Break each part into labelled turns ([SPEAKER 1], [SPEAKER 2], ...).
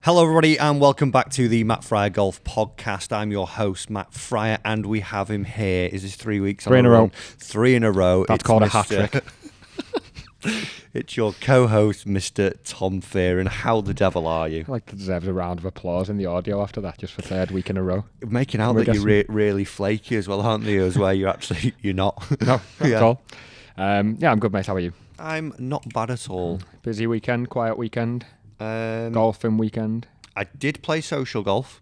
[SPEAKER 1] Hello everybody and welcome back to the Matt Fryer Golf Podcast. I'm your host Matt Fryer and we have him here. Is this 3 weeks
[SPEAKER 2] Three in a row.
[SPEAKER 1] 3 in a row.
[SPEAKER 2] That's called a hat trick.
[SPEAKER 1] It's your co-host Mr. Tom Fear. And how the devil are you?
[SPEAKER 2] I like to deserve a round of applause in the audio after that, just for third week in a row.
[SPEAKER 1] Making out that you're really flaky as well, aren't you? As well, you're not.
[SPEAKER 2] No, not at all. Yeah, I'm good, mate. How are you?
[SPEAKER 1] I'm not bad at all.
[SPEAKER 2] Busy weekend, quiet weekend, golfing weekend.
[SPEAKER 1] I did play social golf.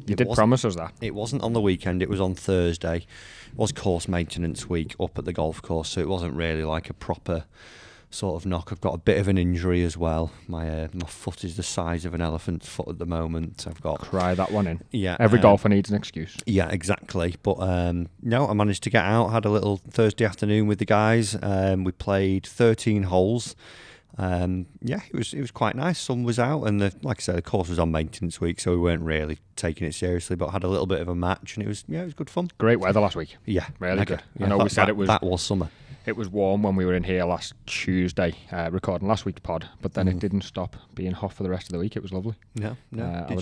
[SPEAKER 2] You did promise us that.
[SPEAKER 1] It wasn't on the weekend, it was on Thursday. It was course maintenance week up at the golf course, so it wasn't really like a proper sort of knock. I've got a bit of an injury as well. My foot is the size of an elephant's foot at the moment. I've got
[SPEAKER 2] Cry that one in.
[SPEAKER 1] Yeah.
[SPEAKER 2] Every golfer needs an excuse.
[SPEAKER 1] Yeah, exactly. But no, I managed to get out, had a little Thursday afternoon with the guys. We played 13 holes. Yeah, it was quite nice. Sun was out, and like I said, the course was on maintenance week, so we weren't really taking it seriously. But had a little bit of a match, and it was good fun.
[SPEAKER 2] Great weather last week.
[SPEAKER 1] Yeah,
[SPEAKER 2] really good.
[SPEAKER 1] Yeah,
[SPEAKER 2] I know we said
[SPEAKER 1] that was summer.
[SPEAKER 2] It was warm when we were in here last Tuesday, recording last week's pod, but then it didn't stop being hot for the rest of the week. It was lovely.
[SPEAKER 1] No.
[SPEAKER 2] I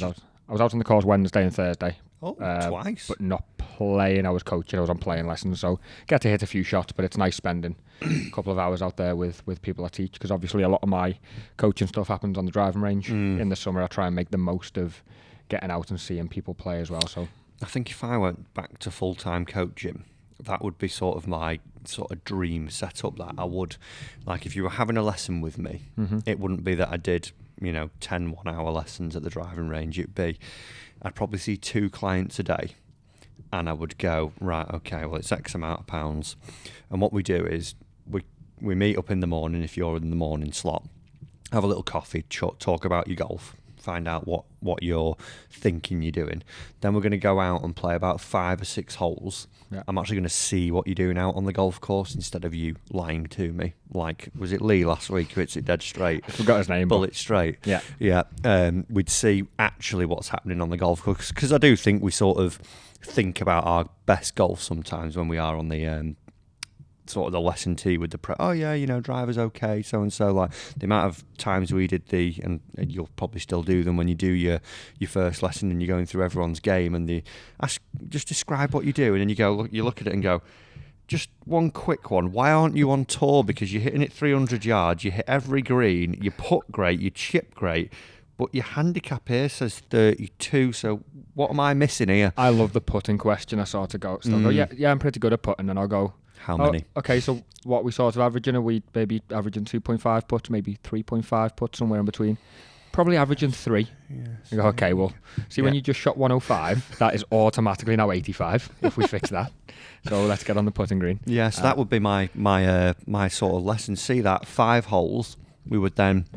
[SPEAKER 2] was out on the course Wednesday and Thursday.
[SPEAKER 1] Oh, twice.
[SPEAKER 2] But not playing. I was coaching. I was on playing lessons, so get to hit a few shots. But it's nice spending a couple of hours out there with people I teach, because obviously a lot of my coaching stuff happens on the driving range. In the summer, I try and make the most of getting out and seeing people play as well. So
[SPEAKER 1] I think if I went back to full-time coaching, that would be sort of my sort of dream setup. That I would, like, if you were having a lesson with me, it wouldn't be that I did 10 1-hour lessons at the driving range. It'd be, I'd probably see 2 clients a day, and I would go, right, okay, well, it's X amount of pounds, and what we do is we meet up in the morning, if you're in the morning slot, have a little coffee, talk about your golf, find out what you're thinking you're doing. Then we're going to go out and play about 5 or 6 holes. Yeah. I'm actually going to see what you're doing out on the golf course instead of you lying to me. Like, was it Lee last week who hits it dead straight?
[SPEAKER 2] I forgot his name.
[SPEAKER 1] Bullet straight. Yeah. We'd see actually what's happening on the golf course, because I do think we sort of think about our best golf sometimes when we are on the sort of the lesson tee with the pro. Oh yeah, driver's okay, so and so. Like the amount of times we did and you'll probably still do them when you do your first lesson and you're going through everyone's game and they ask, just describe what you do, and then you look at it and go, just one quick one. Why aren't you on tour? Because you're hitting it 300 yards, you hit every green, you putt great, you chip great, but your handicap here says 32, so what am I missing here?
[SPEAKER 2] I love the putting question. I sort of go, yeah, I'm pretty good at putting, and I'll go,
[SPEAKER 1] how many?
[SPEAKER 2] Okay, so what we sort of averaging? Are we maybe averaging 2.5 putts, maybe 3.5 putts, somewhere in between? Probably averaging 3. Yes. You go, okay, well, see, when you just shot 105, that is automatically now 85 if we fix that. So let's get on the putting green.
[SPEAKER 1] Yeah, so that would be my sort of lesson. See that 5 holes, we would then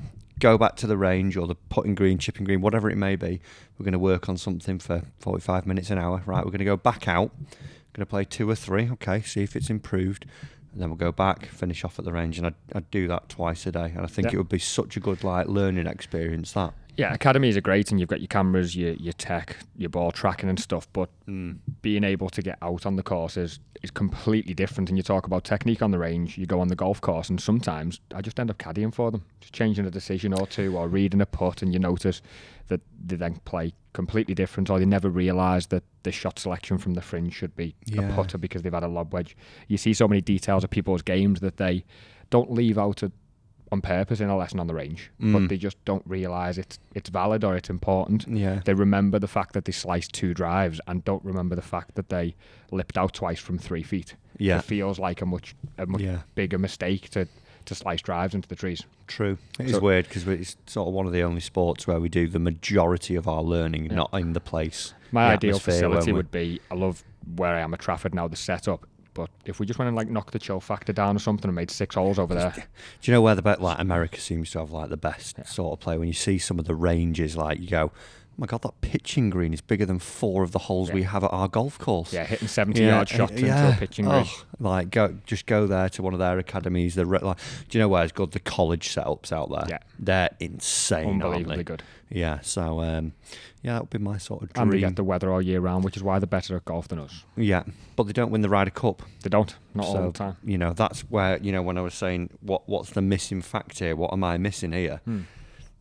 [SPEAKER 1] go back to the range or the putting green, chipping green, whatever it may be. We're going to work on something for 45 minutes, an hour. Right, we're going to go back out. Going to play 2 or 3, okay, see if it's improved, and then we'll go back, finish off at the range, and I'd do that twice a day, and I think it would be such a good learning experience, that.
[SPEAKER 2] Yeah, academies are great, and you've got your cameras, your tech, your ball tracking and stuff, but being able to get out on the course is completely different. And you talk about technique on the range, you go on the golf course, and sometimes I just end up caddying for them, just changing a decision or two, or reading a putt, and you notice that they then play completely different, or they never realise that the shot selection from the fringe should be a putter because they've had a lob wedge. You see so many details of people's games that they don't leave out on purpose in a lesson on the range, but they just don't realise it's valid or it's important.
[SPEAKER 1] Yeah.
[SPEAKER 2] They remember the fact that they sliced 2 drives and don't remember the fact that they lipped out twice from 3 feet.
[SPEAKER 1] Yeah.
[SPEAKER 2] It feels like a much bigger mistake to slice drives into the trees.
[SPEAKER 1] True. It is weird because it's sort of one of the only sports where we do the majority of our learning not in the place.
[SPEAKER 2] My ideal facility would be, I love where I am at Trafford now, the setup, but if we just went and knocked the chill factor down or something and made 6 holes over there.
[SPEAKER 1] Do you know where America seems to have the best sort of play? When you see some of the ranges, you go, oh my God, that pitching green is bigger than 4 of the holes we have at our golf course.
[SPEAKER 2] Yeah, hitting 70-yard shots into a pitching green.
[SPEAKER 1] Go there to one of their academies. Do you know where it's good? The college setups out there.
[SPEAKER 2] Yeah.
[SPEAKER 1] They're insane,
[SPEAKER 2] unbelievably good.
[SPEAKER 1] Yeah, so that would be my sort of dream.
[SPEAKER 2] And they get the weather all year round, which is why they're better at golf than us.
[SPEAKER 1] Yeah, but they don't win the Ryder Cup.
[SPEAKER 2] They don't, not all the time.
[SPEAKER 1] That's where, when I was saying, what's the missing factor here? What am I missing here?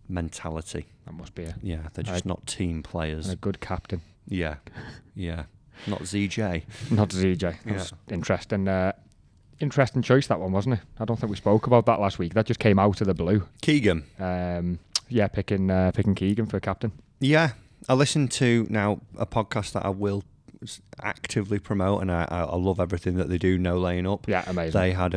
[SPEAKER 1] Mentality.
[SPEAKER 2] That must be
[SPEAKER 1] they're just not team players.
[SPEAKER 2] And a good captain.
[SPEAKER 1] Yeah. Not ZJ.
[SPEAKER 2] Not ZJ. That's interesting. Interesting choice, that one, wasn't it? I don't think we spoke about that last week. That just came out of the blue.
[SPEAKER 1] Keegan.
[SPEAKER 2] Picking Keegan for captain.
[SPEAKER 1] Yeah. I listened to now a podcast that I will actively promote, and I love everything that they do, No Laying Up.
[SPEAKER 2] Yeah, amazing.
[SPEAKER 1] They had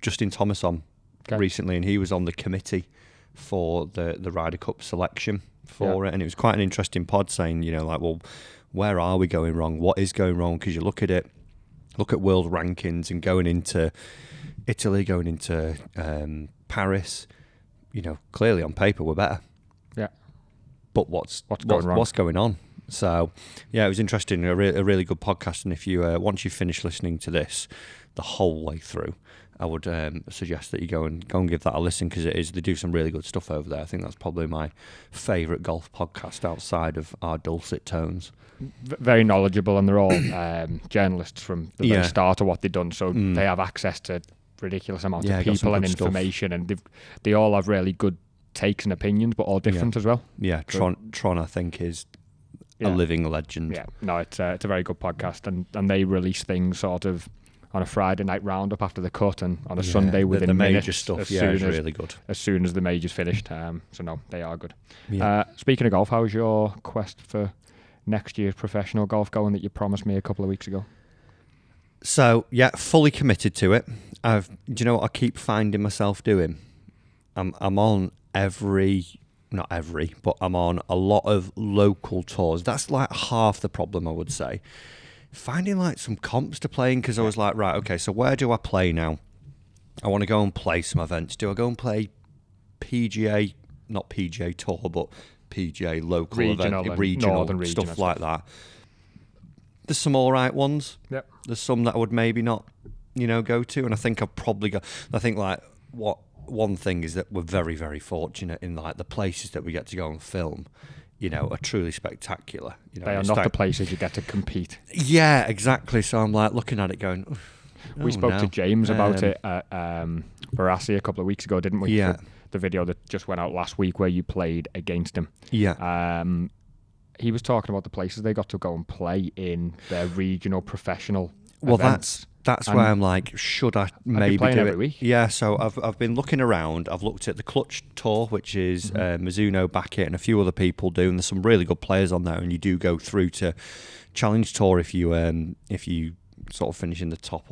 [SPEAKER 1] Justin Thomas on recently, and he was on the committee for the Ryder Cup selection for it, and it was quite an interesting pod saying, well, where are we going wrong? What is going wrong? Because you look at world rankings and going into Italy, going into Paris, clearly on paper we're better.
[SPEAKER 2] Yeah.
[SPEAKER 1] But what's
[SPEAKER 2] going wrong?
[SPEAKER 1] What's going on? So, yeah, it was interesting. A really good podcast. And if you once you finish listening to this the whole way through, I would suggest that you go and give that a listen, because they do some really good stuff over there. I think that's probably my favourite golf podcast outside of our dulcet tones.
[SPEAKER 2] Very knowledgeable, and they're all journalists from the very start of what they've done, so they have access to ridiculous amounts of people and information, and they all have really good takes and opinions, but all different as well.
[SPEAKER 1] Yeah, Tron I think is a living legend.
[SPEAKER 2] Yeah, no, it's a very good podcast, and they release things sort of on a Friday night roundup after the cut, and on a Sunday within
[SPEAKER 1] the
[SPEAKER 2] minutes.
[SPEAKER 1] Major stuff, is really good.
[SPEAKER 2] As soon as the major's finished. So no, they are good.
[SPEAKER 1] Yeah.
[SPEAKER 2] Speaking of golf, how's your quest for next year's professional golf going that you promised me a couple of weeks ago?
[SPEAKER 1] So, fully committed to it. Do you know what I keep finding myself doing? I'm on not every, but I'm on a lot of local tours. That's like half the problem, I would say. Finding like some comps to play in, because I was like, right, okay, so where do I play now? I want to go and play some events. Do I go and play PGA, not PGA Tour, but PGA local
[SPEAKER 2] regional
[SPEAKER 1] event, regional stuff like that? There's some all right ones.
[SPEAKER 2] Yep.
[SPEAKER 1] There's some that I would maybe not, go to, and I think I've probably got. I think like one thing is that we're very, very fortunate in like the places that we get to go and film. Are truly spectacular.
[SPEAKER 2] They are not the places you get to compete.
[SPEAKER 1] Yeah, exactly. So I'm like looking at it going.
[SPEAKER 2] We spoke to James about it at Barassi a couple of weeks ago, didn't we?
[SPEAKER 1] Yeah.
[SPEAKER 2] For the video that just went out last week where you played against him.
[SPEAKER 1] Yeah.
[SPEAKER 2] He was talking about the places they got to go and play in their regional professional
[SPEAKER 1] events. That's where I'm like, should I maybe do
[SPEAKER 2] every
[SPEAKER 1] it?
[SPEAKER 2] Week?
[SPEAKER 1] Yeah, so I've been looking around. I've looked at the Clutch Tour, which is Mizuno, Beckett, and a few other people do, and there's some really good players on there. And you do go through to Challenge Tour if you sort of finish in the top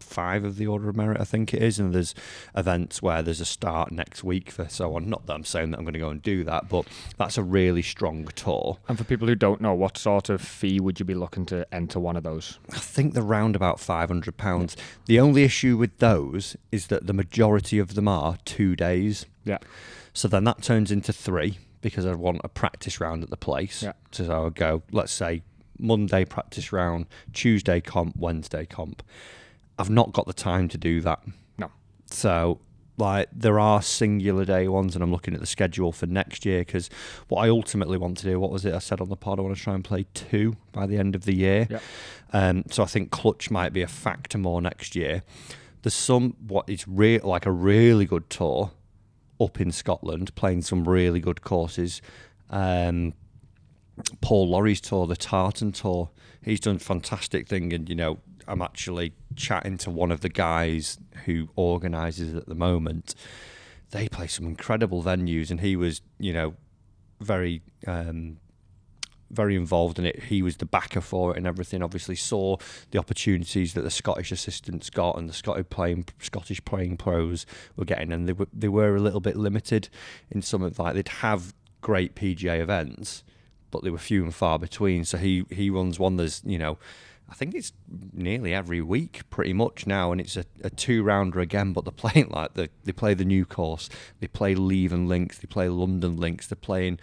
[SPEAKER 1] 5 of the Order of Merit, I think it is. And there's events where there's a start next week for so on. Not that I'm saying that I'm going to go and do that, but that's a really strong tour.
[SPEAKER 2] And for people who don't know, what sort of fee would you be looking to enter one of those?
[SPEAKER 1] I think they're round about £500. The only issue with those is that the majority of them are 2 days.
[SPEAKER 2] Yeah.
[SPEAKER 1] So then that turns into 3, because I want a practice round at the place.
[SPEAKER 2] Yeah.
[SPEAKER 1] So I would go, let's say, Monday practice round, Tuesday comp, Wednesday comp. I've not got the time to do that.
[SPEAKER 2] No.
[SPEAKER 1] So, like, there are singular day ones, and I'm looking at the schedule for next year, because what I ultimately want to do, what was it I said on the pod? I want to try and play 2 by the end of the year.
[SPEAKER 2] Yeah.
[SPEAKER 1] So I think Clutch might be a factor more next year. There's what is like a really good tour up in Scotland, playing some really good courses. Paul Laurie's tour, the Tartan Tour, he's done a fantastic thing, and I'm actually chatting to one of the guys who organises it at the moment. They play some incredible venues, and he was very very involved in it. He was the backer for it and everything. Obviously saw the opportunities that the Scottish assistants got and the Scottish playing pros were getting, and they were a little bit limited in some of, like, they'd have great PGA events, but they were few and far between. So he runs one. There's I think it's nearly every week pretty much now, and it's a 2-rounder again. But they're playing like they play the new course, they play Leven Links, they play London Links, they're playing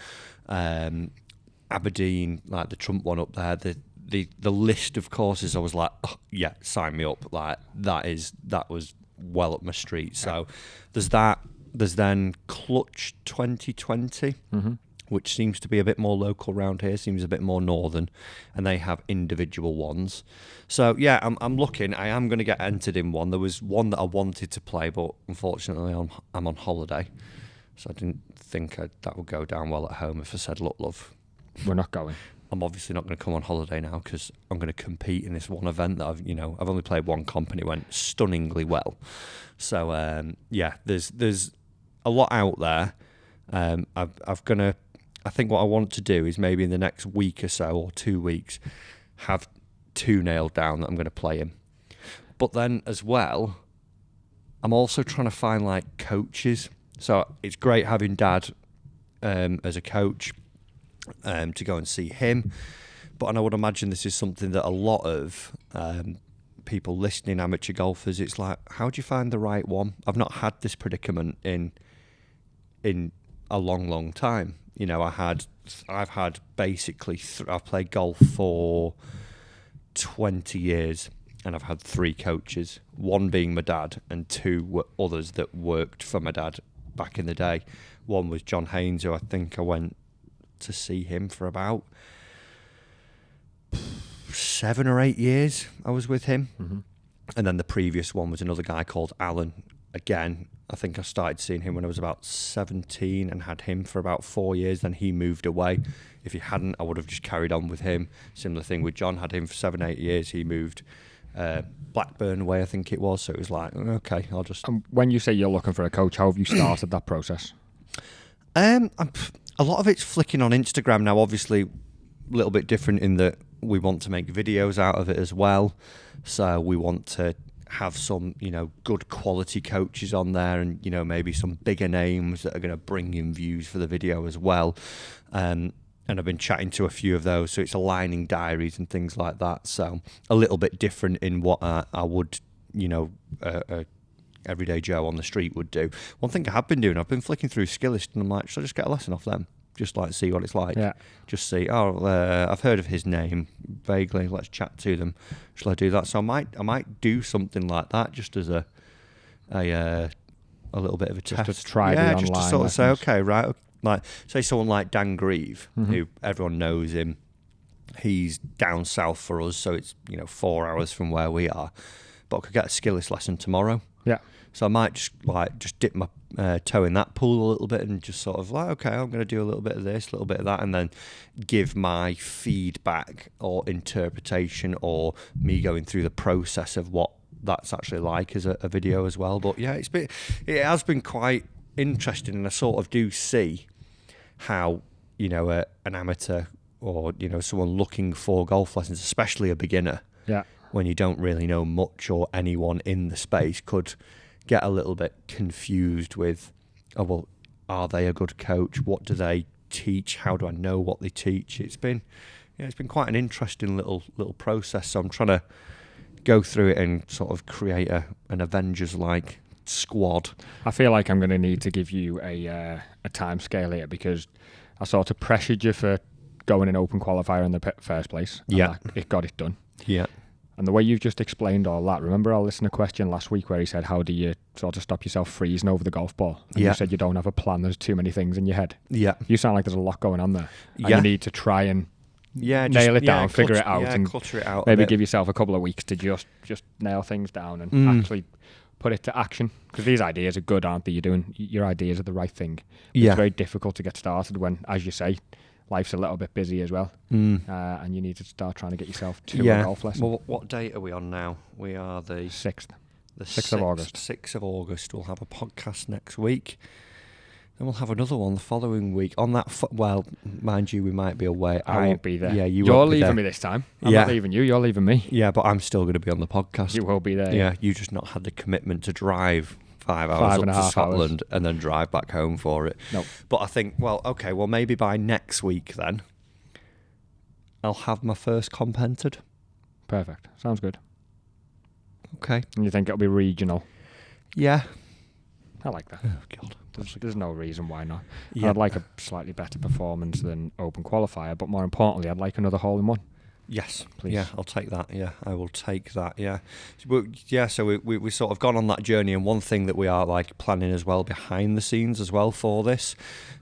[SPEAKER 1] Aberdeen, like the Trump one up there. The list of courses, I was like, oh, yeah, sign me up. Like that was well up my street. So there's that. There's then Clutch 2020. Mm-hmm. Which seems to be a bit more local around here, seems a bit more northern, and they have individual ones. So yeah, I'm looking. I am going to get entered in one. There was one that I wanted to play, but unfortunately I'm on holiday. So I didn't think that would go down well at home if I said, look, love,
[SPEAKER 2] we're not going.
[SPEAKER 1] I'm obviously not going to come on holiday now because I'm going to compete in this one event that I've only played one comp and it went stunningly well. So there's a lot out there. I think what I want to do is maybe in the next week or so or 2 weeks have 2 nailed down that I'm going to play in. But then as well, I'm also trying to find like coaches. So it's great having Dad as a coach to go and see him. But I would imagine this is something that a lot of people listening, amateur golfers, it's like, how do you find the right one? I've not had this predicament in a long, long time. I've had basically, I've played golf for 20 years and I've had 3 coaches, one being my dad and 2 others that worked for my dad back in the day. One was John Haynes, who I think I went to see him for about 7 or 8 years I was with him.
[SPEAKER 2] Mm-hmm.
[SPEAKER 1] And then the previous one was another guy called Alan. Again, I think I started seeing him when I was about 17 and had him for about 4 years. Then he moved away. If he hadn't, I would have just carried on with him. Similar thing with John, had him for 7-8 years. He moved Blackburn way, I think it was. So it was like, okay, I'll just...
[SPEAKER 2] When you say you're looking for a coach, how have you started that process?
[SPEAKER 1] A lot of it's flicking on Instagram now, obviously a little bit different in that we want to make videos out of it as well. So we want to have some, good quality coaches on there and, maybe some bigger names that are going to bring in views for the video as well. And I've been chatting to a few of those, so it's aligning diaries and things like that. So a little bit different in what I would, everyday Joe on the street would do. One thing I have been doing, I've been flicking through Skillist and I'm like, should I just get a lesson off them? Just like see what it's like.
[SPEAKER 2] Yeah.
[SPEAKER 1] Just see, I've heard of his name vaguely, let's chat to them. Shall I do that? So I might do something like that just as a little bit of a
[SPEAKER 2] just
[SPEAKER 1] test.
[SPEAKER 2] To try the online
[SPEAKER 1] just to sort of
[SPEAKER 2] lessons.
[SPEAKER 1] say, okay, right, like say someone like Dan Grieve,
[SPEAKER 2] Mm-hmm.
[SPEAKER 1] who everyone knows him. He's down south for us, so it's 4 hours from where we are. But I could get a Skillist lesson tomorrow.
[SPEAKER 2] Yeah.
[SPEAKER 1] So I might just dip my toe in that pool a little bit and just sort of like, okay, I'm going to do a little bit of this, a little bit of that, and then give my feedback or interpretation or me going through the process of what that's actually like as a video as well. But yeah, it has been quite interesting, and I sort of do see how an amateur or someone looking for golf lessons, especially a beginner,
[SPEAKER 2] Yeah.
[SPEAKER 1] when you don't really know much or anyone in the space, could get a little bit confused with, oh, well, are they a good coach? What do they teach? How do I know what they teach? It's been quite an interesting little process. So I'm trying to go through it and sort of create an Avengers-like squad.
[SPEAKER 2] I feel like I'm going to need to give you a time scale here because I sort of pressured you for going in open qualifier in the first place.
[SPEAKER 1] Yeah.
[SPEAKER 2] It got it done.
[SPEAKER 1] Yeah.
[SPEAKER 2] And the way you've just explained all that, remember our listener question last week where he said, how do you sort of stop yourself freezing over the golf ball? And
[SPEAKER 1] Yeah.
[SPEAKER 2] you said you don't have a plan, there's too many things in your head.
[SPEAKER 1] Yeah.
[SPEAKER 2] You sound like there's a lot going on there. And
[SPEAKER 1] Yeah.
[SPEAKER 2] you need to try and
[SPEAKER 1] Yeah.
[SPEAKER 2] nail it down, figure it out, and
[SPEAKER 1] clutter it out.
[SPEAKER 2] maybe give yourself a couple of weeks to just nail things down and actually put it to action. Because these ideas are good, aren't they? Your ideas are the right thing.
[SPEAKER 1] Yeah.
[SPEAKER 2] It's very difficult to get started when, as you say, life's a little bit busy as well, and you need to start trying to get yourself to a golf lesson.
[SPEAKER 1] Well, what date are we on now? We are the
[SPEAKER 2] 6th.
[SPEAKER 1] The
[SPEAKER 2] 6th of August.
[SPEAKER 1] 6th of August. We'll have a podcast next week. Then we'll have another one the following week. On that, well, mind you, we might be away.
[SPEAKER 2] I won't be there.
[SPEAKER 1] Yeah,
[SPEAKER 2] You're
[SPEAKER 1] won't be
[SPEAKER 2] leaving
[SPEAKER 1] there.
[SPEAKER 2] me this time. I'm not leaving you. You're leaving me.
[SPEAKER 1] Yeah, but I'm still going to be on the podcast.
[SPEAKER 2] You will be there.
[SPEAKER 1] Yeah, you just not had the commitment to drive 5 hours
[SPEAKER 2] 5
[SPEAKER 1] up
[SPEAKER 2] and a
[SPEAKER 1] to
[SPEAKER 2] half
[SPEAKER 1] Scotland and then drive back home for it.
[SPEAKER 2] Nope.
[SPEAKER 1] But I think, well, maybe by next week then, I'll have my first comp entered.
[SPEAKER 2] Perfect. Sounds good.
[SPEAKER 1] Okay.
[SPEAKER 2] And you think it'll be regional?
[SPEAKER 1] Yeah.
[SPEAKER 2] I like that.
[SPEAKER 1] Oh, God.
[SPEAKER 2] There's no reason why not.
[SPEAKER 1] Yeah.
[SPEAKER 2] I'd like a slightly better performance than open qualifier, but more importantly, I'd like another hole in one.
[SPEAKER 1] Yes,
[SPEAKER 2] Please.
[SPEAKER 1] Yeah, I'll take that. Yeah, I will take that. Yeah, so we sort of gone on that journey, and one thing that we are like planning as well behind the scenes as well for this.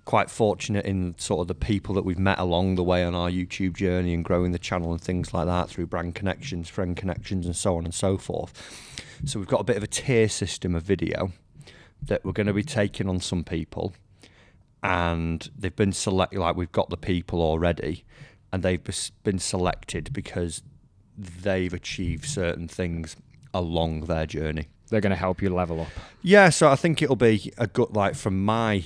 [SPEAKER 1] Quite fortunate in sort of the people that we've met along the way on our YouTube journey and growing the channel and things like that through brand connections, friend connections, and so on and so forth. So we've got a bit of a tier system of video that we're going to be taking on some people. and they've been selected. Like, we've got the people already, and they've been selected because they've achieved certain things along their journey.
[SPEAKER 2] They're going to help you level up.
[SPEAKER 1] Yeah, so I think it'll be a good, like, from my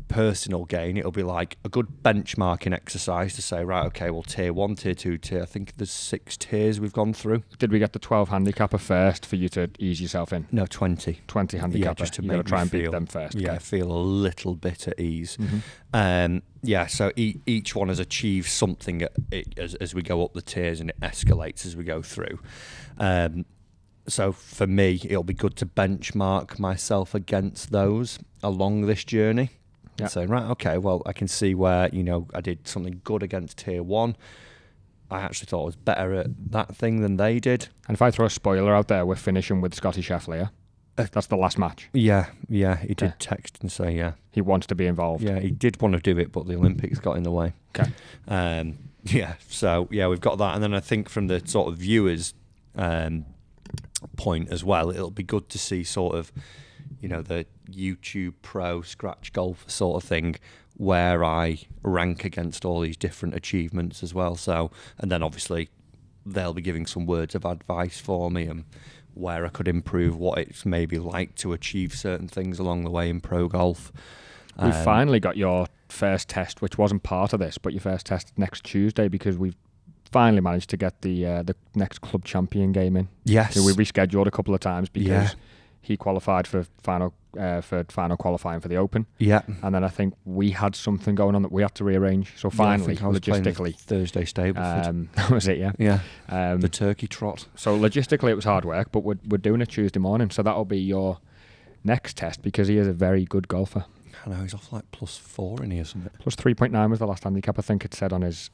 [SPEAKER 1] personal gain, it'll be like a good benchmarking exercise to say, right, okay, well, tier 1, tier 2, I think there's 6 tiers we've gone through.
[SPEAKER 2] Did we get the 12 handicapper first for you to ease yourself in?
[SPEAKER 1] No, 20.
[SPEAKER 2] 20 handicapper.
[SPEAKER 1] Yeah, just to
[SPEAKER 2] You're
[SPEAKER 1] make
[SPEAKER 2] try
[SPEAKER 1] me
[SPEAKER 2] and beat
[SPEAKER 1] feel,
[SPEAKER 2] them first.
[SPEAKER 1] Yeah,
[SPEAKER 2] Okay.
[SPEAKER 1] feel a little bit at ease. Yeah, so each one has achieved something as we go up the tiers, and it escalates as we go through. So for me, it'll be good to benchmark myself against those along this journey.
[SPEAKER 2] Yeah.
[SPEAKER 1] So, right, okay, well, I can see where, I did something good against tier 1. I actually thought I was better at that thing than they did.
[SPEAKER 2] And if I throw a spoiler out there, we're finishing with Scotty Scheffler, yeah? That's the last match.
[SPEAKER 1] Yeah, he did text and say, yeah.
[SPEAKER 2] He wants to be involved.
[SPEAKER 1] Yeah, he did want to do it, but the Olympics got in the way.
[SPEAKER 2] Okay.
[SPEAKER 1] Yeah, so, yeah, we've got that. And then I think from the sort of viewers' point as well, it'll be good to see sort of, the YouTube Pro Scratch Golf sort of thing, where I rank against all these different achievements as well. So, and then obviously they'll be giving some words of advice for me and where I could improve, what it's maybe like to achieve certain things along the way in pro golf.
[SPEAKER 2] We finally got your first test, which wasn't part of this, but your first test next Tuesday, because we've finally managed to get the next club champion game in.
[SPEAKER 1] Yes.
[SPEAKER 2] So we rescheduled a couple of times because he qualified for final qualifying for the Open.
[SPEAKER 1] Yeah.
[SPEAKER 2] And then I think we had something going on that we had to rearrange. So finally,
[SPEAKER 1] I was
[SPEAKER 2] logistically,
[SPEAKER 1] Thursday Stableford.
[SPEAKER 2] that was it. Yeah.
[SPEAKER 1] Yeah. The turkey trot.
[SPEAKER 2] So logistically, it was hard work, but we're doing it Tuesday morning. So that'll be your next test, because he is a very good golfer.
[SPEAKER 1] I know, he's off like +4 in here, isn't it?
[SPEAKER 2] Plus 3.9 was the last handicap, I think it said on his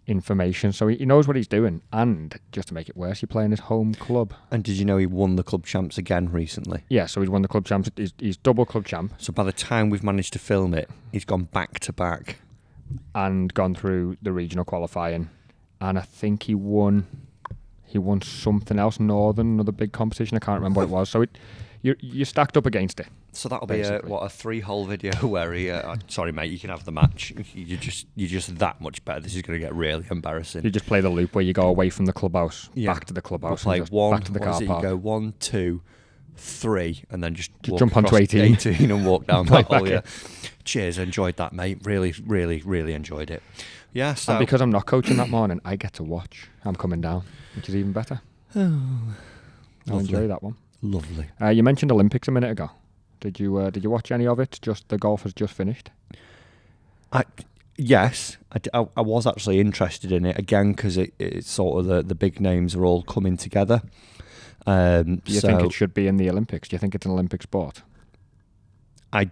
[SPEAKER 2] information. So he knows what he's doing. And just to make it worse, you're playing his home club.
[SPEAKER 1] And did you know he won the club champs again recently?
[SPEAKER 2] Yeah, so he's won the club champs. He's double club champ.
[SPEAKER 1] So by the time we've managed to film it, he's gone back to back.
[SPEAKER 2] And gone through the regional qualifying. And I think he won something else, Northern, another big competition. I can't remember what it was. So you're stacked up against it.
[SPEAKER 1] So that'll be a 3-hole video where he. Sorry, mate, you can have the match. You're just that much better. This is going to get really embarrassing.
[SPEAKER 2] You just play the loop where you go away from the clubhouse, back to the clubhouse,
[SPEAKER 1] we'll play
[SPEAKER 2] back to the car park.
[SPEAKER 1] You go 1, 2, 3, and then just
[SPEAKER 2] jump onto 18
[SPEAKER 1] and walk down that hole. Yeah. Cheers, enjoyed that, mate. Really, really, really enjoyed it. Yeah. So
[SPEAKER 2] and because I'm not coaching that morning, I get to watch. I'm coming down, which is even better. I'll enjoy that one.
[SPEAKER 1] Lovely.
[SPEAKER 2] You mentioned Olympics a minute ago. Did you watch any of it? Just the golf has just finished.
[SPEAKER 1] Yes, I was actually interested in it again because it's sort of the big names are all coming together.
[SPEAKER 2] Do you think it should be in the Olympics? Do you think it's an Olympic sport?
[SPEAKER 1] I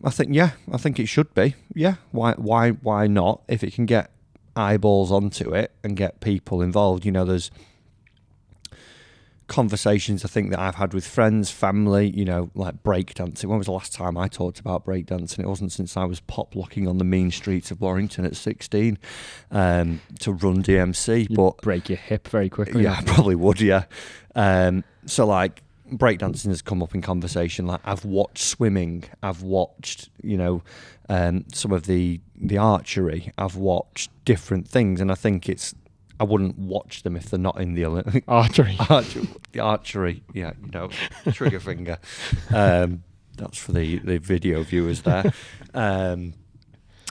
[SPEAKER 1] think it should be. Yeah, why not? If it can get eyeballs onto it and get people involved, there's conversations I think that I've had with friends, family, like breakdancing. When was the last time I talked about breakdancing? It wasn't since I was pop locking on the mean streets of Warrington at 16 to run DMC.
[SPEAKER 2] You'd break your hip very quickly.
[SPEAKER 1] Yeah, I probably would, yeah. So like breakdancing has come up in conversation. Like I've watched swimming, I've watched, some of the archery, I've watched different things, and I think I wouldn't watch them if they're not in the Olympics.
[SPEAKER 2] Archery.
[SPEAKER 1] The archery, yeah, trigger finger. That's for the video viewers there.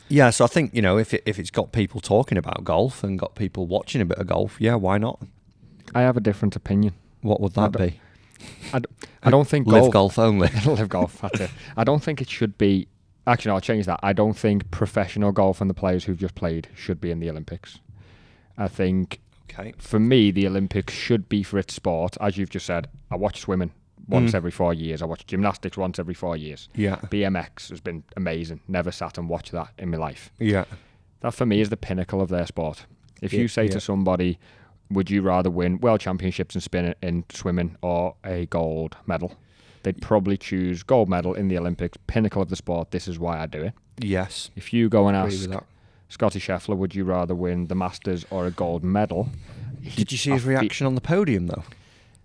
[SPEAKER 1] Yeah, so I think, if it's got people talking about golf and got people watching a bit of golf, yeah, why not?
[SPEAKER 2] I have a different opinion.
[SPEAKER 1] What would that be?
[SPEAKER 2] I don't think
[SPEAKER 1] live golf only.
[SPEAKER 2] Live golf, that's it. I don't think it should be. Actually, no, I'll change that. I don't think professional golf and the players who've just played should be in the Olympics. I think, for me, the Olympics should be for its sport. As you've just said, I watch swimming once every 4 years. I watch gymnastics once every 4 years.
[SPEAKER 1] Yeah.
[SPEAKER 2] BMX has been amazing. Never sat and watched that in my life.
[SPEAKER 1] Yeah.
[SPEAKER 2] That, for me, is the pinnacle of their sport. If you say to somebody, would you rather win world championships in swimming or a gold medal? They'd probably choose gold medal in the Olympics, pinnacle of the sport. This is why I do it.
[SPEAKER 1] Yes.
[SPEAKER 2] If you go and ask Scotty Scheffler, would you rather win the Masters or a gold medal?
[SPEAKER 1] Did you see his reaction on the podium, though?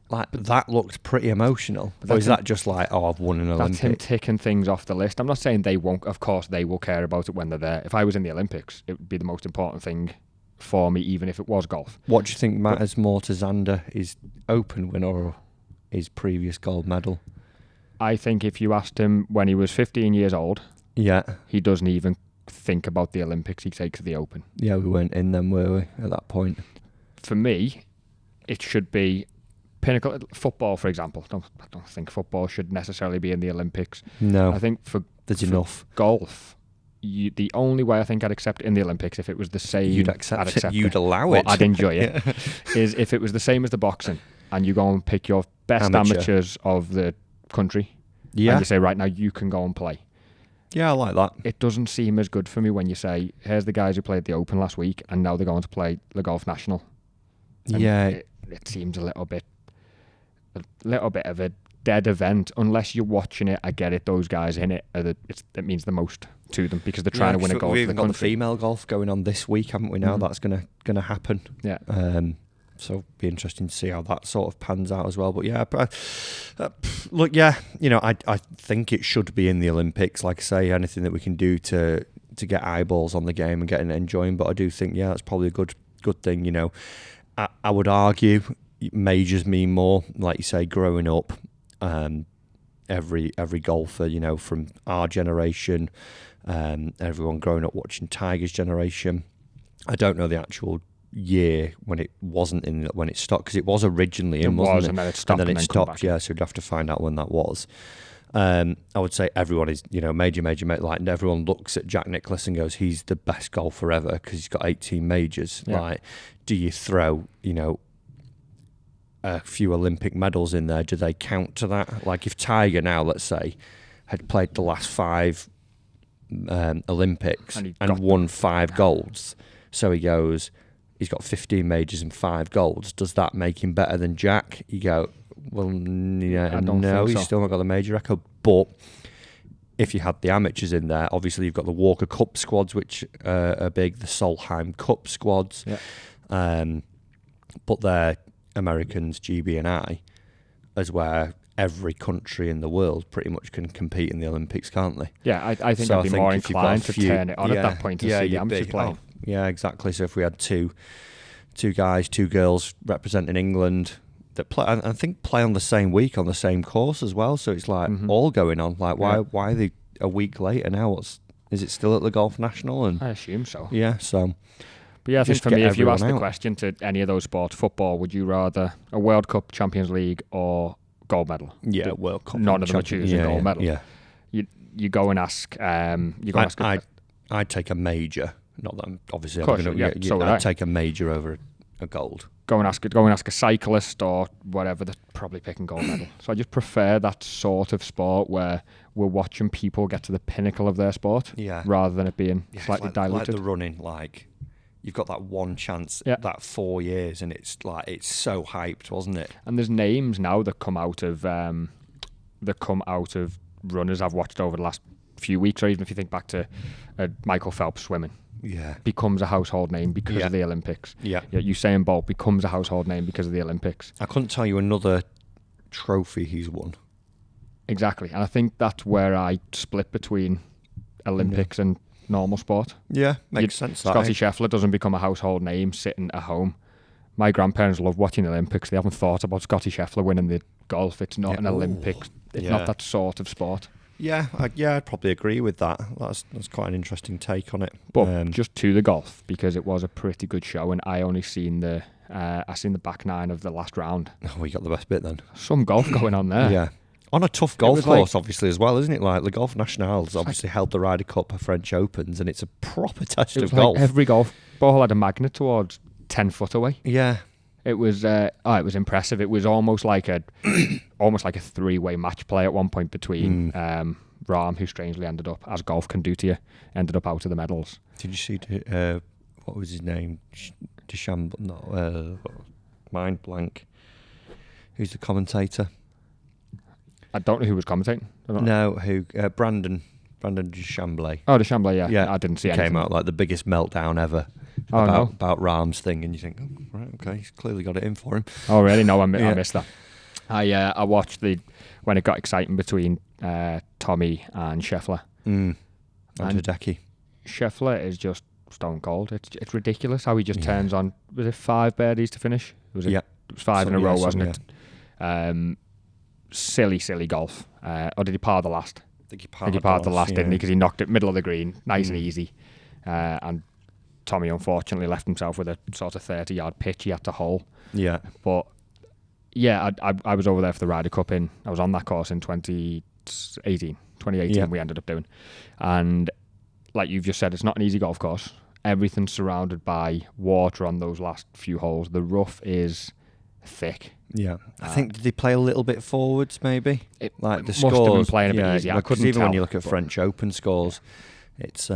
[SPEAKER 1] like that looked pretty emotional. Or is that just like, oh, I've won an Olympic?
[SPEAKER 2] That's him ticking things off the list. I'm not saying they won't. Of course, they will care about it when they're there. If I was in the Olympics, it would be the most important thing for me, even if it was golf.
[SPEAKER 1] What do you think matters more to Xander, his Open win or his previous gold medal?
[SPEAKER 2] I think if you asked him when he was 15 years old, he doesn't even think about the Olympics. He takes the Open.
[SPEAKER 1] Yeah, we weren't in them, were we, at that point?
[SPEAKER 2] For me, it should be pinnacle. Football, for example. I don't think football should necessarily be in the Olympics.
[SPEAKER 1] No.
[SPEAKER 2] I think
[SPEAKER 1] there's enough.
[SPEAKER 2] Golf, the only way I think I'd accept it in the Olympics, if it was the same...
[SPEAKER 1] You'd accept it. You'd allow it.
[SPEAKER 2] I'd enjoy it. Is if it was the same as the boxing, and you go and pick your best amateurs of the country, and you say, right, now you can go and play.
[SPEAKER 1] Yeah, I like that.
[SPEAKER 2] It doesn't seem as good for me when you say, here's the guys who played the Open last week, and now they're going to play the Golf National. And it seems a little bit of a dead event. Unless you're watching it, I get it. Those guys in it, it means the most to them because they're trying to win a gold for the country.
[SPEAKER 1] We've got the female golf going on this week, haven't we? Now that's gonna happen.
[SPEAKER 2] Yeah.
[SPEAKER 1] So it'll be interesting to see how that sort of pans out as well. But yeah, look, yeah, I think it should be in the Olympics. Like I say, anything that we can do to get eyeballs on the game and get it enjoying. But I do think, yeah, that's probably a good thing. I would argue majors mean more. Like you say, growing up, every golfer, from our generation, everyone growing up watching Tiger's generation. I don't know the actual year when it wasn't when it stopped, because it was originally in, wasn't it?
[SPEAKER 2] And then it stopped.
[SPEAKER 1] And then it stopped. Yeah, so we'd have to find out when that was. I would say everyone is, major, like everyone looks at Jack Nicklaus and goes, he's the best golfer ever because he's got 18 majors. Yeah. Like, do you throw, a few Olympic medals in there? Do they count to that? Like if Tiger now, let's say, had played the last 5 Olympics and won 5 golds, so he goes, he's got 15 majors and 5 golds. Does that make him better than Jack? You go, well, yeah, no, he's still not got the major record. But if you had the amateurs in there, obviously you've got the Walker Cup squads, which are big, the Solheim Cup squads. Yeah. But they're Americans, GB and I, as where every country in the world pretty much can compete in the Olympics, can't they?
[SPEAKER 2] Yeah, I think I'd be more inclined to turn it on at that point to see the amateurs play.
[SPEAKER 1] Oh, yeah, exactly. So if we had two guys, 2 girls representing England that play, I think play on the same week on the same course as well. So it's like all going on. Like why are they a week later now? Is it still at the Golf National? And
[SPEAKER 2] I assume so.
[SPEAKER 1] Yeah. So.
[SPEAKER 2] But yeah, I think for me, if you ask the question to any of those sports, football, would you rather a World Cup, Champions League, or gold medal?
[SPEAKER 1] Yeah, World Cup.
[SPEAKER 2] None of them are choosing gold medal.
[SPEAKER 1] Yeah.
[SPEAKER 2] You go and ask.
[SPEAKER 1] I'd take a major. Not that I'm obviously. I'd take a major over a gold.
[SPEAKER 2] Go and ask a cyclist or whatever. They're probably picking gold medal. So I just prefer that sort of sport where we're watching people get to the pinnacle of their sport, rather than it being slightly diluted.
[SPEAKER 1] Like the running, like you've got that one chance, that 4 years, and it's so hyped, wasn't it?
[SPEAKER 2] And there's names now that come out of runners I've watched over the last few weeks, or even if you think back to Michael Phelps swimming.
[SPEAKER 1] Yeah,
[SPEAKER 2] becomes a household name because of the Olympics. Yeah, Usain Bolt becomes a household name because of the Olympics.
[SPEAKER 1] I couldn't tell you another trophy he's won.
[SPEAKER 2] Exactly, and I think that's where I split between Olympics and normal sport.
[SPEAKER 1] Yeah, makes sense.
[SPEAKER 2] Scotty Scheffler doesn't become a household name sitting at home. My grandparents love watching the Olympics. They haven't thought about Scotty Scheffler winning the golf. It's not an Olympics. It's not that sort of sport.
[SPEAKER 1] Yeah, I'd probably agree with that. That's quite an interesting take on it.
[SPEAKER 2] But just to the golf, because it was a pretty good show, and I only seen the back 9 of the last round.
[SPEAKER 1] Oh, you got the best bit then.
[SPEAKER 2] Some golf going on there.
[SPEAKER 1] Yeah. On a tough golf course, obviously, as well, isn't it? Like, the Golf National's obviously held the Ryder Cup at French Opens, and it's a proper test of golf.
[SPEAKER 2] Every golf ball had a magnet towards 10 foot away.
[SPEAKER 1] Yeah.
[SPEAKER 2] It was it was impressive. It was almost like a 3-way match play at one point between Rahm, who strangely ended up, as golf can do to you, ended up out of the medals.
[SPEAKER 1] Did you see what was his name? Deschamps? No, mind blank. Who's the commentator?
[SPEAKER 2] I don't know who was commentating.
[SPEAKER 1] Brandon Deschamps.
[SPEAKER 2] Oh, Deschamps, yeah. I didn't see anything.
[SPEAKER 1] Came out like the biggest meltdown ever about Rahm's thing, and you think, oh, right, okay, he's clearly got it in for him.
[SPEAKER 2] Oh, really? No, I missed that. I watched when it got exciting between Tommy and Scheffler.
[SPEAKER 1] And
[SPEAKER 2] And
[SPEAKER 1] Hideki.
[SPEAKER 2] Scheffler is just stone cold. It's ridiculous how he just turns on. Was it 5 birdies to finish? It was 5 in a row, wasn't it? Silly golf. Or did he par the last?
[SPEAKER 1] I think he
[SPEAKER 2] parred the last, didn't he? Because he knocked it middle of the green, nice and easy. And Tommy unfortunately left himself with a sort of 30-yard pitch he had to hole.
[SPEAKER 1] Yeah.
[SPEAKER 2] But yeah, I was over there for the Ryder Cup I was on that course in 2018 we ended up doing. And like you've just said, it's not an easy golf course. Everything's surrounded by water on those last few holes. The rough is thick.
[SPEAKER 1] Yeah, I think did they play a little bit forwards? Maybe
[SPEAKER 2] It
[SPEAKER 1] like the
[SPEAKER 2] must
[SPEAKER 1] scores.
[SPEAKER 2] have been playing a bit easier. I couldn't
[SPEAKER 1] even when
[SPEAKER 2] tell,
[SPEAKER 1] you look at French Open scores, it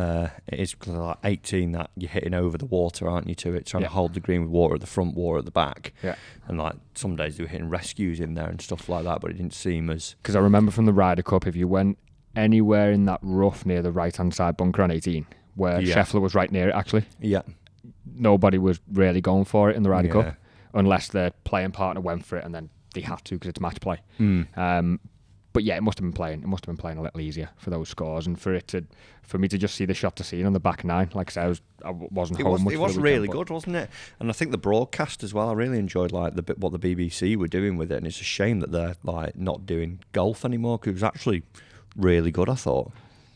[SPEAKER 1] is like 18 that you're hitting over the water, aren't you? To it, trying to hold the green with water at the front, water at the back.
[SPEAKER 2] Yeah,
[SPEAKER 1] and like some days they were hitting rescues in there and stuff like that, but it didn't seem as.
[SPEAKER 2] Because I remember from the Ryder Cup, if you went anywhere in that rough near the right-hand side bunker on 18, where Scheffler was right near it, actually.
[SPEAKER 1] Yeah.
[SPEAKER 2] Nobody was really going for it in the Ryder Cup, unless their playing partner went for it, and then they had to because it's match play. But yeah, it must have been playing. It must have been playing a little easier for those scores, and for me to just see the shot to scene on the back nine. Like I said, I wasn't home much.
[SPEAKER 1] It was really good, wasn't it? And I think the broadcast as well. I really enjoyed like what the BBC were doing with it, and it's a shame that they're like not doing golf anymore because it was actually really good. I thought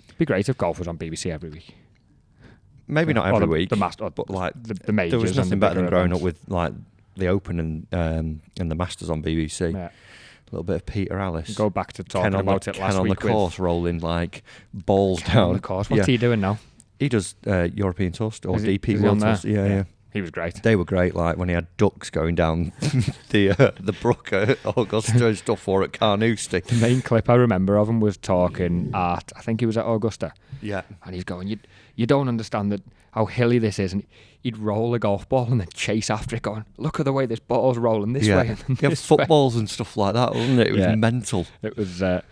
[SPEAKER 2] it'd be great if golf was on BBC every week.
[SPEAKER 1] Maybe not every week,
[SPEAKER 2] but
[SPEAKER 1] like
[SPEAKER 2] the majors.
[SPEAKER 1] There was nothing better than growing
[SPEAKER 2] events.
[SPEAKER 1] up with like the Open and the Masters on BBC.
[SPEAKER 2] Yeah.
[SPEAKER 1] A little bit of Peter Alice.
[SPEAKER 2] Go back to talking about it last
[SPEAKER 1] Ken on
[SPEAKER 2] week.
[SPEAKER 1] the course, rolling like balls
[SPEAKER 2] Ken
[SPEAKER 1] down
[SPEAKER 2] on the course. What's he doing now?
[SPEAKER 1] He does European Tour or
[SPEAKER 2] Is
[SPEAKER 1] DP
[SPEAKER 2] he
[SPEAKER 1] World
[SPEAKER 2] on
[SPEAKER 1] Tour.
[SPEAKER 2] there?
[SPEAKER 1] Yeah.
[SPEAKER 2] He was great.
[SPEAKER 1] They were great, like when he had ducks going down the brook at Augusta and stuff, or at Carnoustie.
[SPEAKER 2] The main clip I remember of him was talking at, I think he was at Augusta.
[SPEAKER 1] Yeah.
[SPEAKER 2] And he's going, you don't understand that how hilly this is. And he'd roll a golf ball and then chase after it going, look at the way this ball's rolling this way. And
[SPEAKER 1] you have footballs and stuff like that, wasn't it? It was mental.
[SPEAKER 2] It was the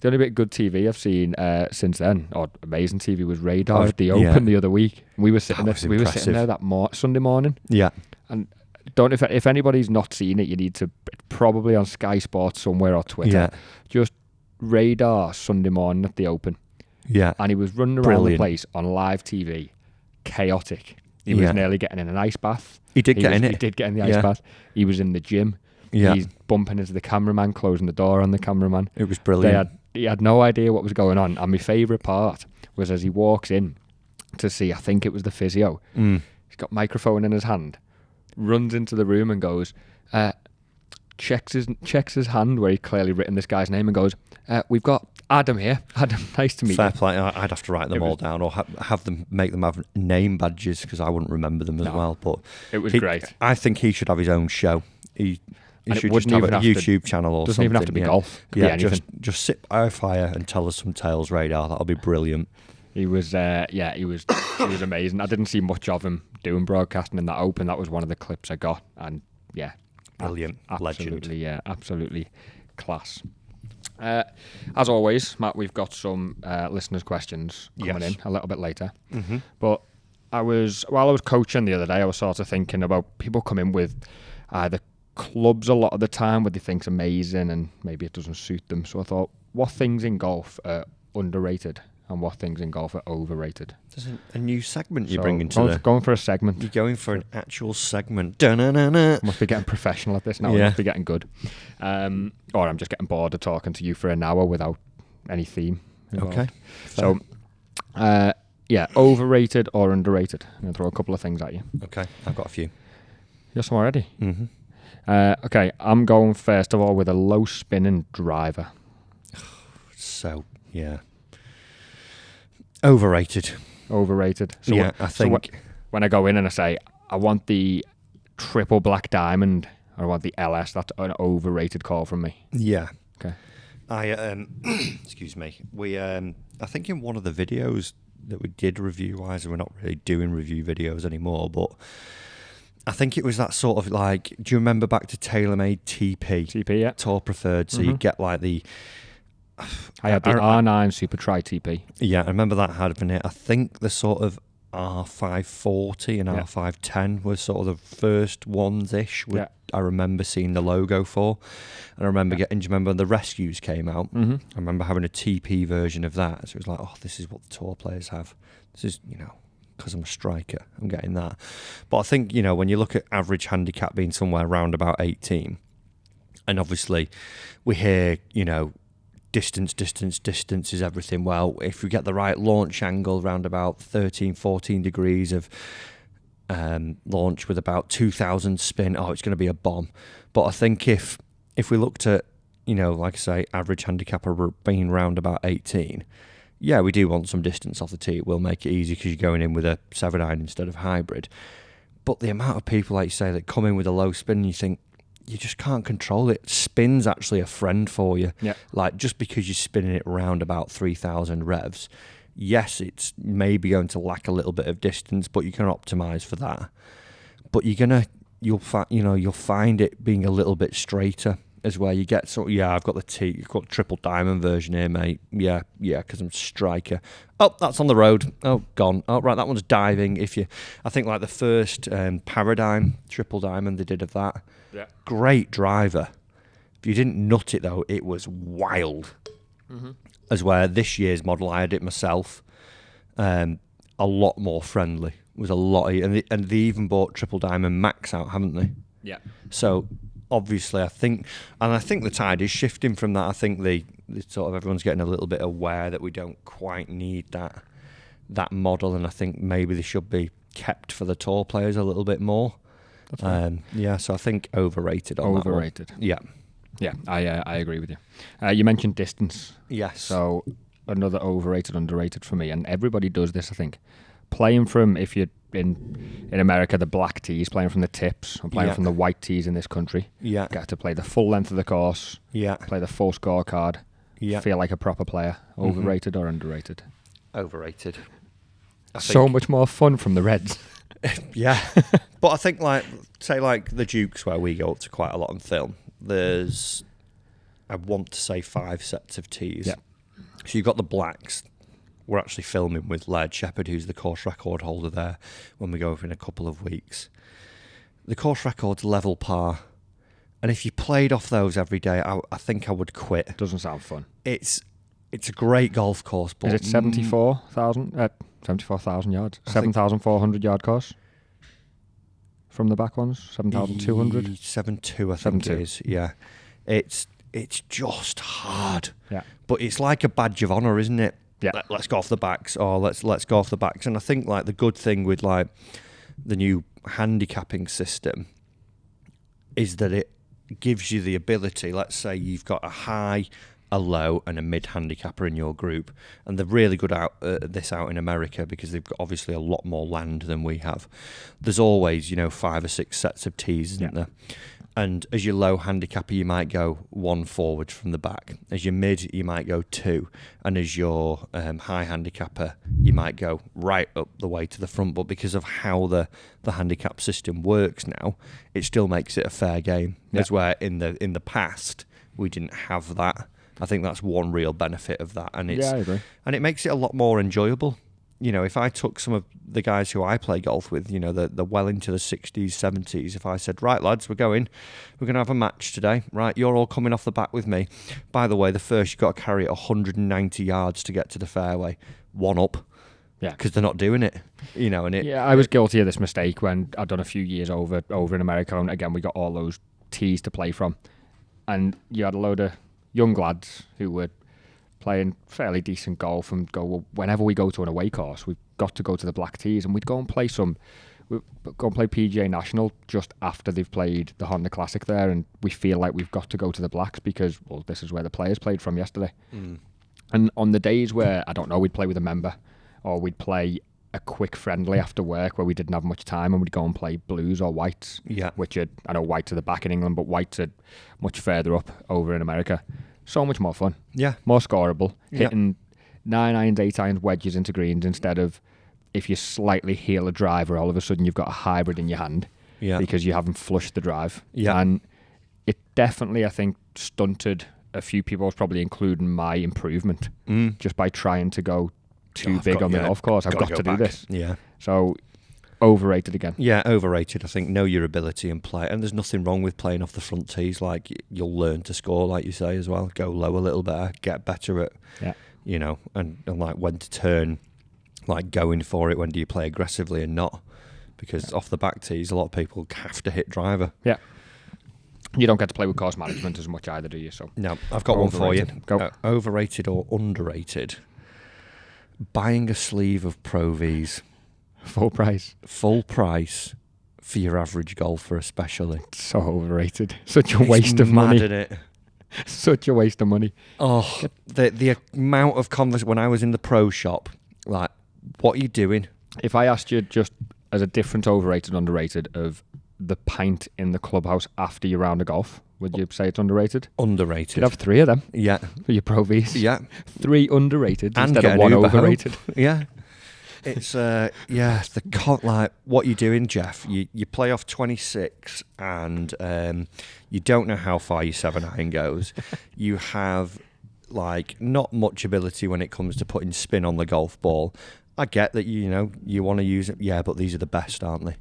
[SPEAKER 2] only bit of good TV I've seen since then, or amazing TV, was Radar the Open the other week. We were sitting there that Sunday morning.
[SPEAKER 1] Yeah.
[SPEAKER 2] And if anybody's not seen it, you need to, probably on Sky Sports somewhere or Twitter.
[SPEAKER 1] Yeah.
[SPEAKER 2] Just Radar Sunday morning at the Open.
[SPEAKER 1] Yeah.
[SPEAKER 2] And he was running around the place on live TV, chaotic. He was nearly getting in an ice bath.
[SPEAKER 1] He did get in it.
[SPEAKER 2] He did get in the ice bath. He was in the gym.
[SPEAKER 1] Yeah.
[SPEAKER 2] He's bumping into the cameraman, closing the door on the cameraman.
[SPEAKER 1] It was brilliant.
[SPEAKER 2] He had no idea what was going on. And my favourite part was as he walks in to see, I think it was the physio. He's got microphone in his hand, runs into the room and goes, checks his hand where he'd clearly written this guy's name and goes, we've got Adam here. Adam, nice to meet you.
[SPEAKER 1] Fair play. I'd have to write them all down or have them make them have name badges because I wouldn't remember them as well. But
[SPEAKER 2] it was great.
[SPEAKER 1] I think he should have his own show. He should just have a YouTube channel or something.
[SPEAKER 2] Doesn't even have to be golf.
[SPEAKER 1] Yeah, just sit by a fire and tell us some tales, Radar. That'll be brilliant.
[SPEAKER 2] He was he was amazing. I didn't see much of him doing broadcasting in that Open. That was one of the clips I got, and
[SPEAKER 1] brilliant,
[SPEAKER 2] absolutely, legend. Absolutely class. As always, Matt, we've got some listeners' questions coming in a little bit later.
[SPEAKER 1] Mm-hmm.
[SPEAKER 2] But while I was coaching the other day, I was sort of thinking about people come in with either clubs a lot of the time what they think's amazing and maybe it doesn't suit them. So I thought, what things in golf are underrated and what things in golf are overrated?
[SPEAKER 1] There's a new segment you're bringing to
[SPEAKER 2] going for a segment.
[SPEAKER 1] You're going for an actual segment. Da-na-na-na.
[SPEAKER 2] Must be getting professional at this now. Must be getting good. Or I'm just getting bored of talking to you for an hour without any theme involved. Okay. So, overrated or underrated? I'm going to throw a couple of things at you.
[SPEAKER 1] Okay, I've got a few.
[SPEAKER 2] You're some already?
[SPEAKER 1] Mm-hmm.
[SPEAKER 2] Okay, I'm going first of all with a low spinning driver.
[SPEAKER 1] So, overrated.
[SPEAKER 2] So
[SPEAKER 1] I think.
[SPEAKER 2] When I go in and I say, I want the triple black diamond or I want the LS, that's an overrated call from me.
[SPEAKER 1] Yeah.
[SPEAKER 2] Okay.
[SPEAKER 1] Excuse me. I think in one of the videos that we did review-wise, we're not really doing review videos anymore, but I think it was that sort of like, do you remember back to TaylorMade TP?
[SPEAKER 2] TP, yeah.
[SPEAKER 1] Tour Preferred, so you get like the...
[SPEAKER 2] I had the R9 Super Tri TP.
[SPEAKER 1] Yeah, I remember that had been it. I think the sort of R540 and R510 were sort of the first ones-ish I remember seeing the logo for. And I remember do you remember when the Rescues came out?
[SPEAKER 2] Mm-hmm.
[SPEAKER 1] I remember having a TP version of that. So it was like, oh, this is what the tour players have. This is, because I'm a striker, I'm getting that. But I think, when you look at average handicap being somewhere around about 18, and obviously we hear, distance is everything. Well, if we get the right launch angle around about 13, 14 degrees of launch with about 2,000 spin, it's going to be a bomb. But I think if we looked at, like I say, average handicapper being around about 18, we do want some distance off the tee. It will make it easy because you're going in with a 7-iron instead of hybrid. But the amount of people, like you say, that come in with a low spin and you think, you just can't control it. Spin's actually a friend for you.
[SPEAKER 2] Yeah.
[SPEAKER 1] Like, just because you're spinning it around about 3,000 revs, yes, it's maybe going to lack a little bit of distance, but you can optimize for that. But you'll find it being a little bit straighter as well. You get I've got you've got triple diamond version here, mate. Yeah, because I'm striker. Oh, that's on the road. Oh, gone. Oh, right, that one's diving. I think like the first Paradigm triple diamond they did of that.
[SPEAKER 2] Yeah.
[SPEAKER 1] Great driver. If you didn't nut it though, it was wild.
[SPEAKER 2] Mm-hmm.
[SPEAKER 1] As where this year's model, I had it myself. A lot more friendly. It was a lot, and they even bought triple diamond max out, haven't they?
[SPEAKER 2] Yeah.
[SPEAKER 1] So obviously, I think the tide is shifting from that. I think the sort of everyone's getting a little bit aware that we don't quite need that model, and I think maybe they should be kept for the tour players a little bit more.
[SPEAKER 2] That's right.
[SPEAKER 1] So I think overrated on that one.
[SPEAKER 2] Overrated.
[SPEAKER 1] Yeah.
[SPEAKER 2] Yeah, I agree with you. You mentioned distance.
[SPEAKER 1] Yes.
[SPEAKER 2] So another overrated, underrated for me, and everybody does this, I think. Playing from, if you're in America, the black tees, playing from the tips, and playing from the white tees in this country.
[SPEAKER 1] Yeah.
[SPEAKER 2] Get to play the full length of the course.
[SPEAKER 1] Yeah.
[SPEAKER 2] Play the full scorecard.
[SPEAKER 1] Yeah.
[SPEAKER 2] Feel like a proper player. Overrated or underrated?
[SPEAKER 1] Overrated.
[SPEAKER 2] So much more fun from the Reds.
[SPEAKER 1] Yeah. But I think say the Dukes where we go up to quite a lot and film, there's, I want to say 5 sets of tees.
[SPEAKER 2] Yeah.
[SPEAKER 1] So you've got the blacks. We're actually filming with Laird Shepherd, who's the course record holder there, when we go over in a couple of weeks. The course record's level par. And if you played off those every day, I think I would quit.
[SPEAKER 2] Doesn't sound fun.
[SPEAKER 1] It's a great golf course. But
[SPEAKER 2] is it 74,000 yards? 7,400 yard course? From the back ones? 7,200?
[SPEAKER 1] 7.2, I think it is. Yeah. It's just hard.
[SPEAKER 2] Yeah.
[SPEAKER 1] But it's like a badge of honour, isn't it?
[SPEAKER 2] Yeah.
[SPEAKER 1] Let's go off the backs, or let's go off the backs. And I think the good thing with the new handicapping system is that it gives you the ability. Let's say you've got a high, a low, and a mid handicapper in your group, and they're really good out in America because they've got obviously a lot more land than we have. There's always 5 or 6 sets of tees, isn't there? And as your low handicapper, you might go 1 forward from the back. As your mid, you might go 2. And as your high handicapper, you might go right up the way to the front. But because of how the handicap system works now, it still makes it a fair game.
[SPEAKER 2] Yeah.
[SPEAKER 1] As where in the past, we didn't have that. I think that's one real benefit of that. And
[SPEAKER 2] I agree.
[SPEAKER 1] And it makes it a lot more enjoyable. If I took some of the guys who I play golf with, the well into the 60s, 70s, if I said, right, lads, we're going to have a match today. Right, you're all coming off the back with me. By the way, the first, you've got to carry it 190 yards to get to the fairway. 1 up.
[SPEAKER 2] Yeah.
[SPEAKER 1] Because they're not doing it.
[SPEAKER 2] I was guilty of this mistake when I'd done a few years over in America. And again, we got all those tees to play from. And you had a load of young lads who were playing fairly decent golf and go, well, whenever we go to an away course, we've got to go to the black tees, and we'd go and play PGA National just after they've played the Honda Classic there, and we feel like we've got to go to the blacks because, well, this is where the players played from yesterday. And on the days where, I don't know, we'd play with a member, or we'd play a quick friendly after work where we didn't have much time, and we'd go and play blues or whites, which I know whites are the back in England, but whites are much further up over in America. So much more fun.
[SPEAKER 1] Yeah.
[SPEAKER 2] More scoreable. Hitting 9 irons, 8 irons, wedges into greens instead of if you slightly heel a driver, all of a sudden you've got a hybrid in your hand because you haven't flushed the drive.
[SPEAKER 1] Yeah.
[SPEAKER 2] And it definitely, I think, stunted a few people, probably including my improvement, just by trying to go too big on the golf course. I've got to do this.
[SPEAKER 1] Yeah.
[SPEAKER 2] So, overrated again.
[SPEAKER 1] Yeah, overrated. I think know your ability and play. And there's nothing wrong with playing off the front tees. Like, you'll learn to score, like you say, as well. Go low a little better, get better at, you know, and like when to turn, like going for it. When do you play aggressively and not? Because off the back tees, a lot of people have to hit driver.
[SPEAKER 2] Yeah. You don't get to play with course management as much either, do you? So
[SPEAKER 1] no, I've got one for you.
[SPEAKER 2] Go.
[SPEAKER 1] Overrated or underrated? Buying a sleeve of Pro Vs.
[SPEAKER 2] Full price
[SPEAKER 1] For your average golfer, especially.
[SPEAKER 2] So overrated. Such a waste of money.
[SPEAKER 1] Isn't it?
[SPEAKER 2] Such a waste of money.
[SPEAKER 1] Oh, the amount of conversation when I was in the pro shop, like, what are you doing?
[SPEAKER 2] If I asked you just as a different overrated, underrated of the pint in the clubhouse after your round of golf, would you say it's underrated?
[SPEAKER 1] Underrated.
[SPEAKER 2] You'd have 3 of them.
[SPEAKER 1] Yeah.
[SPEAKER 2] For your Pro Vs.
[SPEAKER 1] Yeah.
[SPEAKER 2] 3 underrated
[SPEAKER 1] And
[SPEAKER 2] instead of 1 overrated.
[SPEAKER 1] Yeah. It's like, what you're doing, Jeff. You play off 26 and you don't know how far your 7-iron goes. You have like not much ability when it comes to putting spin on the golf ball. I get that you want to use it. Yeah, but these are the best, aren't they?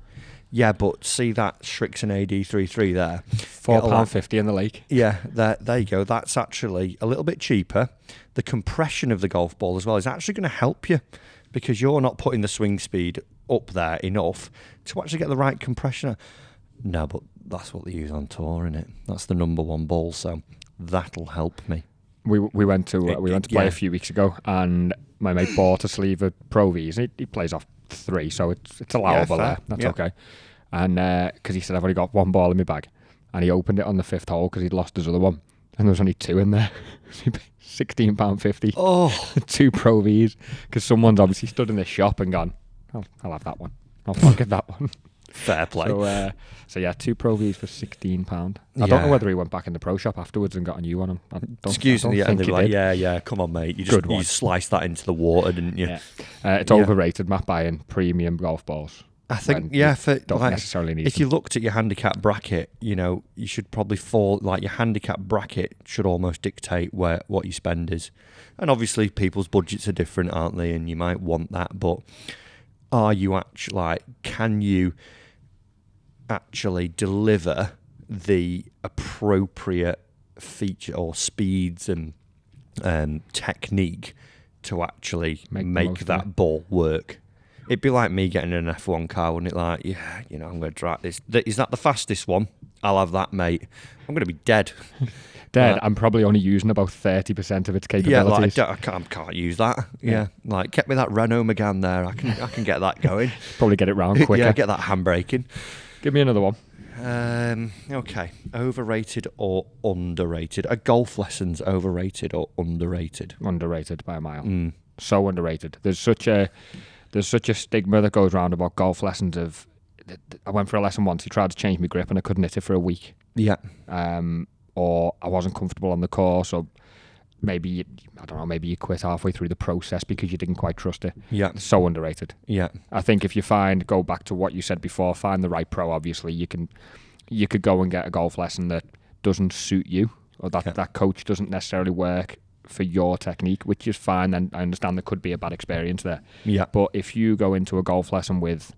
[SPEAKER 1] Yeah, but see that Shrixon AD33 there?
[SPEAKER 2] £4.50 in the lake.
[SPEAKER 1] Yeah, there you go. That's actually a little bit cheaper. The compression of the golf ball as well is actually going to help you because you're not putting the swing speed up there enough to actually get the right compression. No, but that's what they use on tour, innit? That's the number 1 ball, so that'll help me.
[SPEAKER 2] We went to play a few weeks ago, and my mate bought a sleeve of Pro Vs. He plays off 3, so it's allowable there. That's okay. And because he said, I've only got 1 ball in my bag. And he opened it on the 5th hole because he'd lost his other one. And there was only 2 in there. £16.50.
[SPEAKER 1] Oh.
[SPEAKER 2] 2 Pro Vs. Because someone's obviously stood in this shop and gone, I'll have that one. I'll pocket that one.
[SPEAKER 1] Fair play.
[SPEAKER 2] So yeah, 2 Pro Vs for £16. I don't know whether he went back in the pro shop afterwards and got a new one.
[SPEAKER 1] Excuse me, and they were like, yeah, come on, mate. You sliced that into the water, didn't you?
[SPEAKER 2] Yeah. It's overrated, Matt, buying premium golf balls.
[SPEAKER 1] I think,
[SPEAKER 2] don't necessarily need
[SPEAKER 1] if
[SPEAKER 2] them.
[SPEAKER 1] you looked at your handicap bracket, you should probably your handicap bracket should almost dictate what your spend is. And obviously people's budgets are different, aren't they? And you might want that, but are you actually, can you actually deliver the appropriate feature or speeds and technique to actually make that ball work? It'd be like me getting an F1 car, wouldn't it? Like, I'm going to drive this. Is that the fastest one? I'll have that, mate. I'm going to be dead.
[SPEAKER 2] I'm probably only using about 30% of its capabilities.
[SPEAKER 1] Yeah, I can't use that. Yeah, like get me that Renault Megane there. I can get that going.
[SPEAKER 2] Probably get it round quicker.
[SPEAKER 1] Yeah, get that handbraking.
[SPEAKER 2] Give me another one.
[SPEAKER 1] Okay, overrated or underrated? Are golf lessons overrated or underrated?
[SPEAKER 2] Underrated by a mile. So underrated. There's such a stigma that goes around about golf lessons. I went for a lesson once. He tried to change my grip and I couldn't hit it for a week.
[SPEAKER 1] Yeah.
[SPEAKER 2] Or I wasn't comfortable on the course, or maybe you quit halfway through the process because you didn't quite trust it.
[SPEAKER 1] Yeah.
[SPEAKER 2] So underrated.
[SPEAKER 1] Yeah.
[SPEAKER 2] I think if you go back to what you said before, find the right pro. Obviously, you could go and get a golf lesson that doesn't suit you, or that coach doesn't necessarily work for your technique, which is fine. And I understand there could be a bad experience there.
[SPEAKER 1] Yeah.
[SPEAKER 2] But if you go into a golf lesson with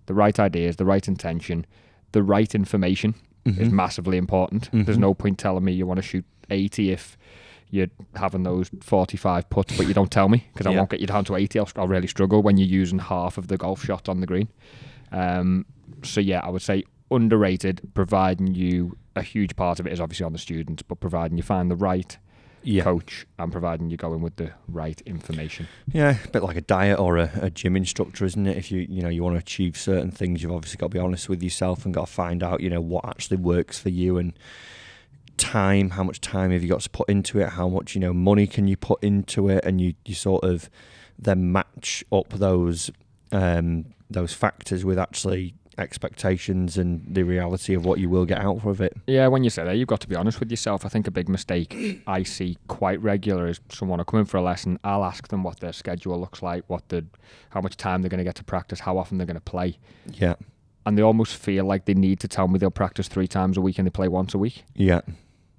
[SPEAKER 2] the right ideas, the right intention, the right information is massively important. There's no point telling me you want to shoot 80 if you're having those 45 putts, but you don't tell me, because I won't get you down to 80. I'll really struggle when you're using half of the golf shot on the green. So yeah, I would say underrated, providing you, a huge part of it is obviously on the students, but providing you find the right coach and providing you're going with the right information. Yeah,
[SPEAKER 1] a bit like a diet or a gym instructor, isn't it? If you want to achieve certain things, you've obviously got to be honest with yourself and got to find out, what actually works for you, and time, how much time have you got to put into it, how much, money can you put into it, and you sort of then match up those factors with actually expectations and the reality of what you will get out of it.
[SPEAKER 2] Yeah, when you say that, you've got to be honest with yourself. I think a big mistake I see quite regular is someone will come in for a lesson, I'll ask them what their schedule looks like, how much time they're going to get to practice, how often they're going to play.
[SPEAKER 1] Yeah.
[SPEAKER 2] And they almost feel like they need to tell me they'll practice 3 times a week and they play once a week.
[SPEAKER 1] Yeah.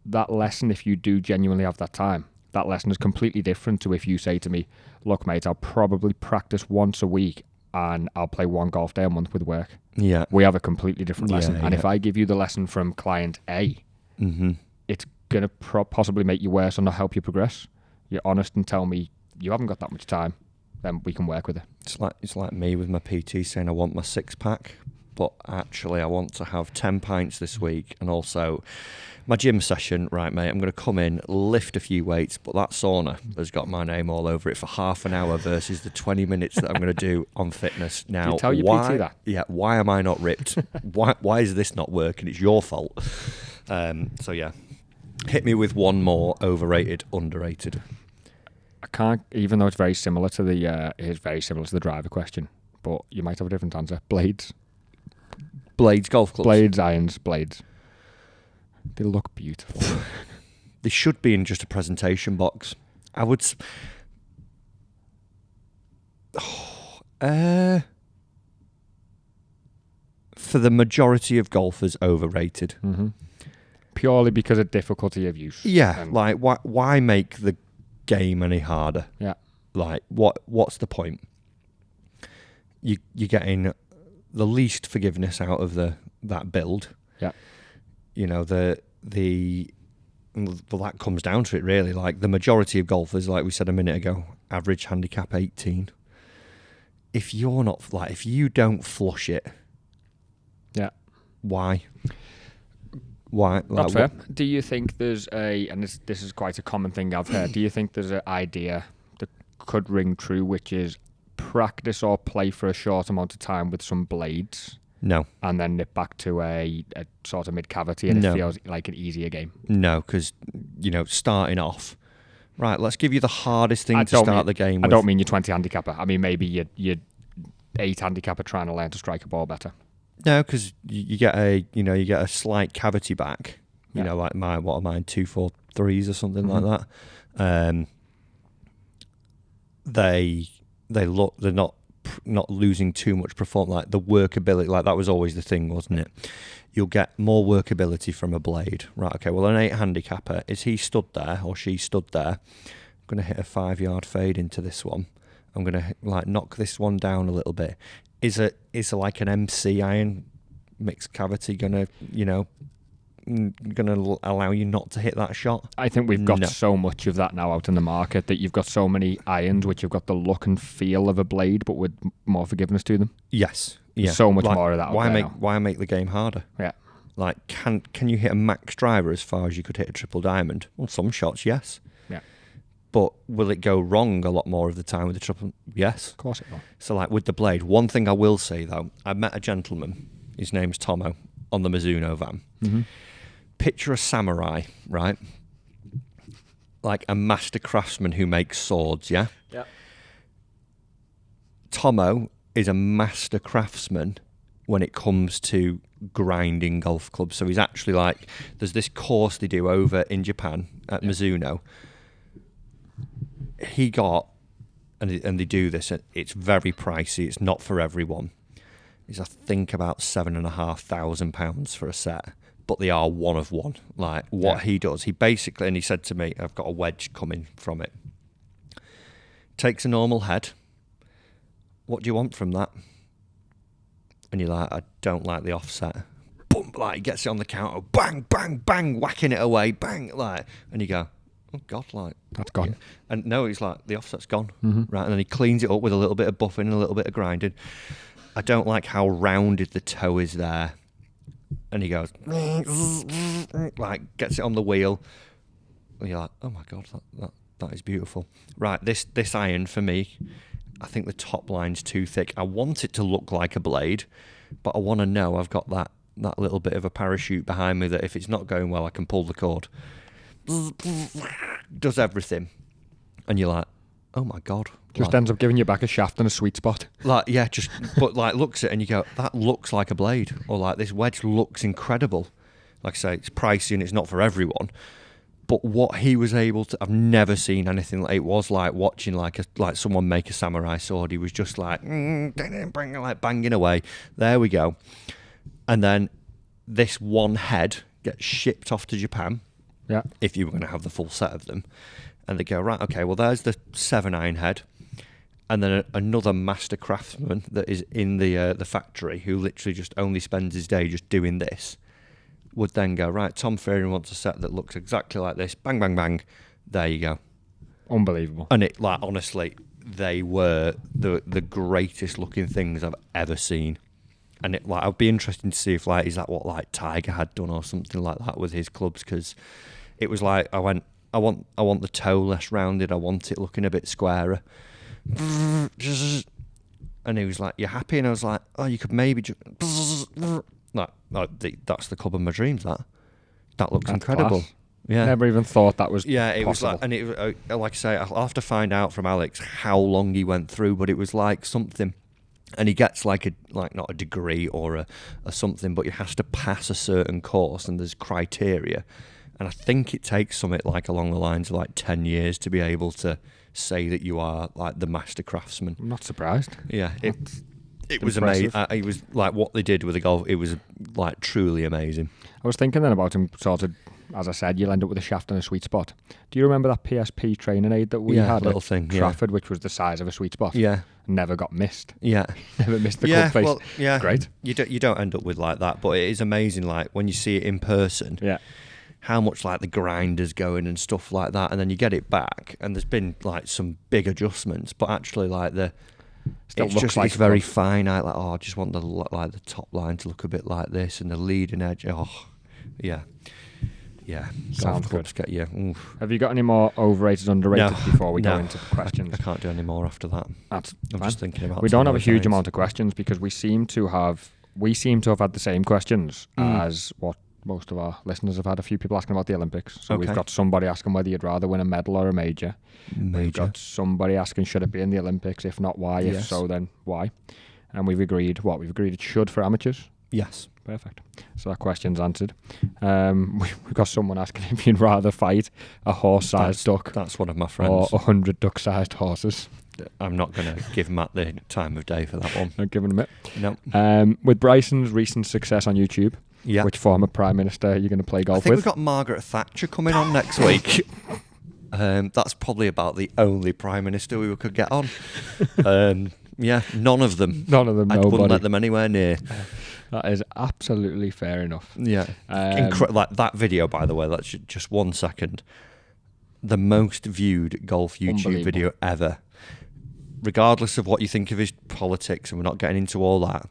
[SPEAKER 2] That lesson, if you do genuinely have that time, that lesson is completely different to if you say to me, look, mate, I'll probably practice once a week and I'll play one golf day a month with work.
[SPEAKER 1] Yeah.
[SPEAKER 2] We have a completely different lesson.
[SPEAKER 1] Yeah,
[SPEAKER 2] and if I give you the lesson from client A, it's going to possibly make you worse or not help you progress. You're honest and tell me you haven't got that much time, then we can work with it.
[SPEAKER 1] It's like me with my PT saying I want my 6-pack, but actually I want to have 10 pints this week, and also my gym session, right, mate, I'm going to come in, lift a few weights, but that sauna has got my name all over it for half an hour versus the 20 minutes that I'm going to do on fitness. Now,
[SPEAKER 2] do you tell your PT that?
[SPEAKER 1] Yeah, why am I not ripped? why is this not working? It's your fault. So yeah, hit me with one more overrated, underrated.
[SPEAKER 2] I can't, even though it's very similar to the driver question, but you might have a different answer. Blades,
[SPEAKER 1] golf clubs.
[SPEAKER 2] Blades. They look beautiful.
[SPEAKER 1] They should be in just a presentation box. I would. For the majority of golfers, overrated.
[SPEAKER 2] Mm-hmm. Purely because of difficulty of use.
[SPEAKER 1] Yeah, like why make the game any harder?
[SPEAKER 2] Yeah.
[SPEAKER 1] Like what's the point? You're getting the least forgiveness out of that build.
[SPEAKER 2] Yeah.
[SPEAKER 1] You know, that comes down to it really. Like the majority of golfers, like we said a minute ago, average handicap 18. If you don't flush it,
[SPEAKER 2] yeah,
[SPEAKER 1] why? Like,
[SPEAKER 2] that's fair. Do you think there's and this is quite a common thing I've heard, do you think there's an idea that could ring true, which is practice or play for a short amount of time with some blades?
[SPEAKER 1] No.
[SPEAKER 2] And then nip back to a sort of mid-cavity and it feels like an easier game?
[SPEAKER 1] No, because, starting off, right, let's give you the hardest thing to start the game with.
[SPEAKER 2] I don't mean your 20 handicapper. I mean maybe your 8 handicapper trying to learn to strike a ball better. No,
[SPEAKER 1] because you get a slight cavity back, like mine, 243s or something like that. They're not losing too much performance, like the workability, like that was always the thing, wasn't it? You'll get more workability from a blade, right? Okay, well, an 8 handicapper, is he stood there or she stood there? I'm going to hit a 5-yard fade into this one. I'm going to knock this one down a little bit. Is like an MC iron mixed cavity going to allow you not to hit that shot?
[SPEAKER 2] I think we've got so much of that now out in the market that you've got so many irons which have got the look and feel of a blade but with more forgiveness to them.
[SPEAKER 1] Yes. Yeah.
[SPEAKER 2] So much more of that.
[SPEAKER 1] Why make the game harder?
[SPEAKER 2] Yeah.
[SPEAKER 1] Like, can you hit a max driver as far as you could hit a triple diamond? Well, some shots, yes.
[SPEAKER 2] Yeah.
[SPEAKER 1] But will it go wrong a lot more of the time with the triple? Yes.
[SPEAKER 2] Of course it will.
[SPEAKER 1] So, like with the blade, one thing I will say though, I met a gentleman, his name's Tomo, on the Mizuno van.
[SPEAKER 2] Mm-hmm.
[SPEAKER 1] Picture a samurai, right? Like a master craftsman who makes swords, yeah?
[SPEAKER 2] Yeah.
[SPEAKER 1] Tomo is a master craftsman when it comes to grinding golf clubs. So he's actually like, there's this course they do over in Japan at Mizuno. He got, and they do this, it's very pricey, it's not for everyone. It's I think about £7,500 for a set. But they are one of one. Like what he does, he basically, and he said to me, I've got a wedge coming from it. Takes a normal head. What do you want from that? And you're like, I don't like the offset. Boom, like gets it on the counter, bang, bang, bang, whacking it away, bang, like, and you go, oh God, like
[SPEAKER 2] that's gone.
[SPEAKER 1] Yeah. And no, he's like, the offset's gone,
[SPEAKER 2] mm-hmm.
[SPEAKER 1] right? And then he cleans it up with a little bit of buffing and a little bit of grinding. I don't like how rounded the toe is there. And he goes, like, gets it on the wheel. And you're like, oh my God, that is beautiful. Right, this iron for me, I think the top line's too thick. I want it to look like a blade, but I want to know I've got that little bit of a parachute behind me that if it's not going well, I can pull the cord. Does everything. And you're like, oh my God.
[SPEAKER 2] Just ends up giving you back a shaft and a sweet spot.
[SPEAKER 1] Like, yeah, but like looks at it and you go, that looks like a blade. Or like this wedge looks incredible. Like I say, it's pricey and it's not for everyone. But what he was able to, I've never seen anything like it was like watching like someone make a samurai sword. He was just like banging away. There we go. And then this one head gets shipped off to Japan.
[SPEAKER 2] Yeah.
[SPEAKER 1] If you were going to have the full set of them. and they go, right, okay, well, there's the 7-iron head, and then another master craftsman that is in the factory who literally just only spends his day just doing this, would then go, right, Tom Fearing wants a set that looks exactly like this, bang, bang, bang, there you go.
[SPEAKER 2] Unbelievable.
[SPEAKER 1] And it, like, honestly, they were the greatest looking things I've ever seen. And it, like, I'd be interested to see if, like, is that what, like, Tiger had done or something like that with his clubs, because it was like, I want the toe less rounded, I want it looking a bit squarer. And he was like, "You happy?" And I was like, "Oh, you could maybe just like that's the club of my dreams. That looks incredible."
[SPEAKER 2] Class.
[SPEAKER 1] Yeah,
[SPEAKER 2] Never even thought that was
[SPEAKER 1] it
[SPEAKER 2] possible.
[SPEAKER 1] was like, and it like I say, I'll have to find out from Alex how long he went through, but it was like something, and he gets like not a degree or a something, but he has to pass a certain course, and there's criteria, and I think it takes something like along the lines of like 10 years to be able to say that you are like the master craftsman.
[SPEAKER 2] I'm not surprised.
[SPEAKER 1] Yeah, it was
[SPEAKER 2] impressive.
[SPEAKER 1] amazing. It was like what they did with the golf. It was like truly amazing.
[SPEAKER 2] I was thinking then about him sort of, as I said, you'll end up with a shaft and a sweet spot. Do you remember that PSP training aid that we had
[SPEAKER 1] little
[SPEAKER 2] at
[SPEAKER 1] thing,
[SPEAKER 2] Trafford, which was the size of a sweet spot?
[SPEAKER 1] Yeah,
[SPEAKER 2] Never got missed.
[SPEAKER 1] yeah,
[SPEAKER 2] Never missed the club face.
[SPEAKER 1] Well, yeah,
[SPEAKER 2] Great.
[SPEAKER 1] You don't end up with like that, but it is amazing. Like when you see it in person.
[SPEAKER 2] Yeah.
[SPEAKER 1] How much like the grinders going and stuff like that, and then you get it back, and there's been like some big adjustments, but actually like it's very finite. Like, I just want the top line to look a bit like this, and the leading edge. Oh, yeah.
[SPEAKER 2] Sounds
[SPEAKER 1] Golf clubs get you. Oof.
[SPEAKER 2] Have you got any more overrated, underrated before we go
[SPEAKER 1] No.
[SPEAKER 2] into the questions?
[SPEAKER 1] I can't do any more after that.
[SPEAKER 2] That's
[SPEAKER 1] I'm
[SPEAKER 2] fine.
[SPEAKER 1] just thinking about.
[SPEAKER 2] We
[SPEAKER 1] some
[SPEAKER 2] don't have a
[SPEAKER 1] other
[SPEAKER 2] huge
[SPEAKER 1] things.
[SPEAKER 2] amount of questions because we seem to have had the same questions as what most of our listeners have had. A few people asking about the Olympics. So we've
[SPEAKER 1] Okay.
[SPEAKER 2] got somebody asking whether you'd rather win a medal or a major. We've got somebody asking should it be in the Olympics? If not, why? If
[SPEAKER 1] Yes.
[SPEAKER 2] so, then why? And we've agreed what? We've agreed it should for amateurs.
[SPEAKER 1] Yes.
[SPEAKER 2] Perfect. So that question's answered. We've got someone asking if you'd rather fight a horse-sized duck
[SPEAKER 1] That's one of my
[SPEAKER 2] or
[SPEAKER 1] friends.
[SPEAKER 2] 100 duck-sized horses.
[SPEAKER 1] I'm not going to give Matt the time of day for that one.
[SPEAKER 2] Not giving him it.
[SPEAKER 1] No.
[SPEAKER 2] With Bryson's recent success on YouTube,
[SPEAKER 1] Yeah.
[SPEAKER 2] which former Prime Minister are you going to play
[SPEAKER 1] I
[SPEAKER 2] golf
[SPEAKER 1] think
[SPEAKER 2] with?
[SPEAKER 1] we've got Margaret Thatcher coming on next week. That's probably about the only Prime Minister we could get on. Yeah, none of them.
[SPEAKER 2] None of them,
[SPEAKER 1] I wouldn't
[SPEAKER 2] nobody.
[SPEAKER 1] let them anywhere near.
[SPEAKER 2] That is absolutely fair enough.
[SPEAKER 1] Yeah.
[SPEAKER 2] Um,
[SPEAKER 1] Like that video, by the way, that's just 1 second. The most viewed golf YouTube
[SPEAKER 2] Unbelievable.
[SPEAKER 1] video ever. Regardless of what you think of his politics, and we're not getting into all that.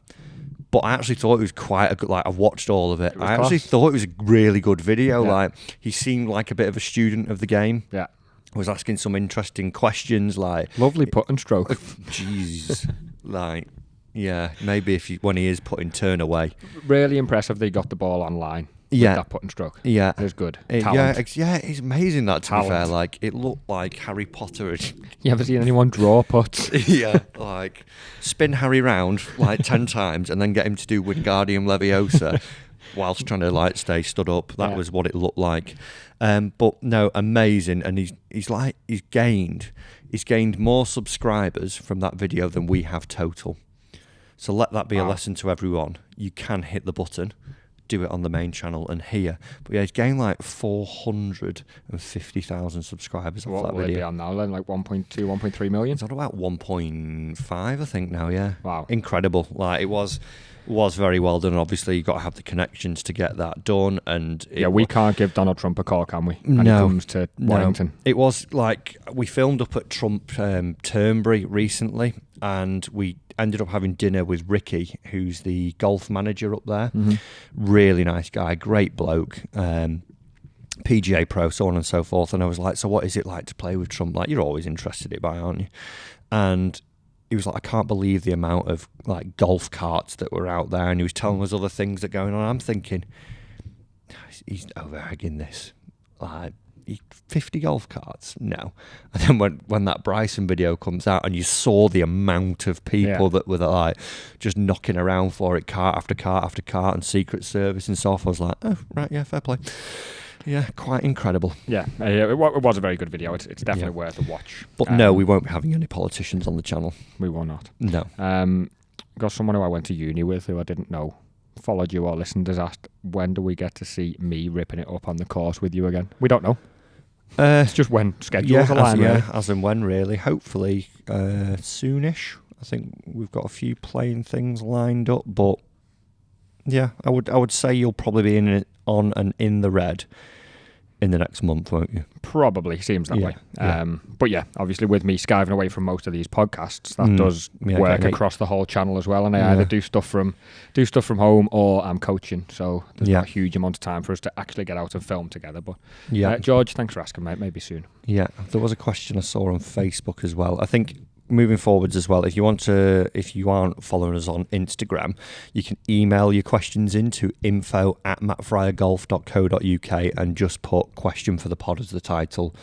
[SPEAKER 1] But I actually thought it was quite a good, like, I watched all of it.
[SPEAKER 2] It was
[SPEAKER 1] I actually
[SPEAKER 2] class.
[SPEAKER 1] thought it was a really good video.
[SPEAKER 2] Yeah.
[SPEAKER 1] Like, he seemed like a bit of a student of the game.
[SPEAKER 2] Yeah.
[SPEAKER 1] Was asking some interesting questions, like,
[SPEAKER 2] Lovely putt and stroke.
[SPEAKER 1] jeez, like, yeah, maybe when he is putting turn away.
[SPEAKER 2] Really impressive that he got the ball online.
[SPEAKER 1] Yeah.
[SPEAKER 2] With that putt and stroke.
[SPEAKER 1] Yeah.
[SPEAKER 2] It was good.
[SPEAKER 1] Yeah,
[SPEAKER 2] Talent.
[SPEAKER 1] it's amazing that, to be fair.
[SPEAKER 2] Talent.
[SPEAKER 1] Like, it looked like Harry Potter.
[SPEAKER 2] You ever seen anyone draw putts?
[SPEAKER 1] Yeah, like, spin Harry round, like, 10 times, and then get him to do Wingardium Leviosa whilst trying to, like, stay stood up. That was what it looked like. But, no, amazing. And he's gained more subscribers from that video than we have total. So let that be a lesson to everyone. You can hit the button, do it on the main channel and here. But yeah, he's gained like 450,000 subscribers off
[SPEAKER 2] What
[SPEAKER 1] that
[SPEAKER 2] will it be
[SPEAKER 1] video.
[SPEAKER 2] on now then? Like 1.2, 1.3 million?
[SPEAKER 1] It's on about 1.5, I think now, yeah.
[SPEAKER 2] Wow.
[SPEAKER 1] Incredible. Like, it was very well done. Obviously, you've got to have the connections to get that done. And
[SPEAKER 2] We can't give Donald Trump a call, can we? When
[SPEAKER 1] No.
[SPEAKER 2] it comes to Warrington.
[SPEAKER 1] It was like, we filmed up at Trump Turnberry recently, and we ended up having dinner with Ricky, who's the golf manager up there.
[SPEAKER 2] Mm-hmm.
[SPEAKER 1] Really nice guy, great bloke, PGA pro, so on and so forth. And I was like, so what is it like to play with Trump? Like, you're always interested in it, aren't you? And he was like, I can't believe the amount of like golf carts that were out there. And he was telling us other things that are going on. I'm thinking, he's over-egging this. Like, 50 golf carts? No. And then when that Bryson video comes out and you saw the amount of people that were like just knocking around for it, cart after cart after cart, and Secret Service and stuff, I was like, oh, right, yeah, fair play. Yeah, quite incredible.
[SPEAKER 2] Yeah, it was a very good video. It's definitely worth a watch.
[SPEAKER 1] But no, we won't be having any politicians on the channel.
[SPEAKER 2] We will not.
[SPEAKER 1] No.
[SPEAKER 2] Got someone who I went to uni with who I didn't know followed you or listened has asked, when do we get to see me ripping it up on the course with you again? We don't know. It's just when schedules align, really.
[SPEAKER 1] As and when, really. Hopefully soonish. I think we've got a few playing things lined up, but yeah, I would say you'll probably be on and in the red in the next month, won't you?
[SPEAKER 2] Probably seems that way.
[SPEAKER 1] Yeah.
[SPEAKER 2] But yeah, obviously with me skiving away from most of these podcasts, that does work across the whole channel as well. And I either do stuff from home or I'm coaching, so there's not a huge amount of time for us to actually get out and film together. But George, thanks for asking, mate. Maybe soon. Yeah,
[SPEAKER 1] there was a question I saw on Facebook as well. I think moving forwards as well, if you aren't following us on Instagram, you can email your questions into info@mattfryergolf.co.uk and just put question for the pod as the title,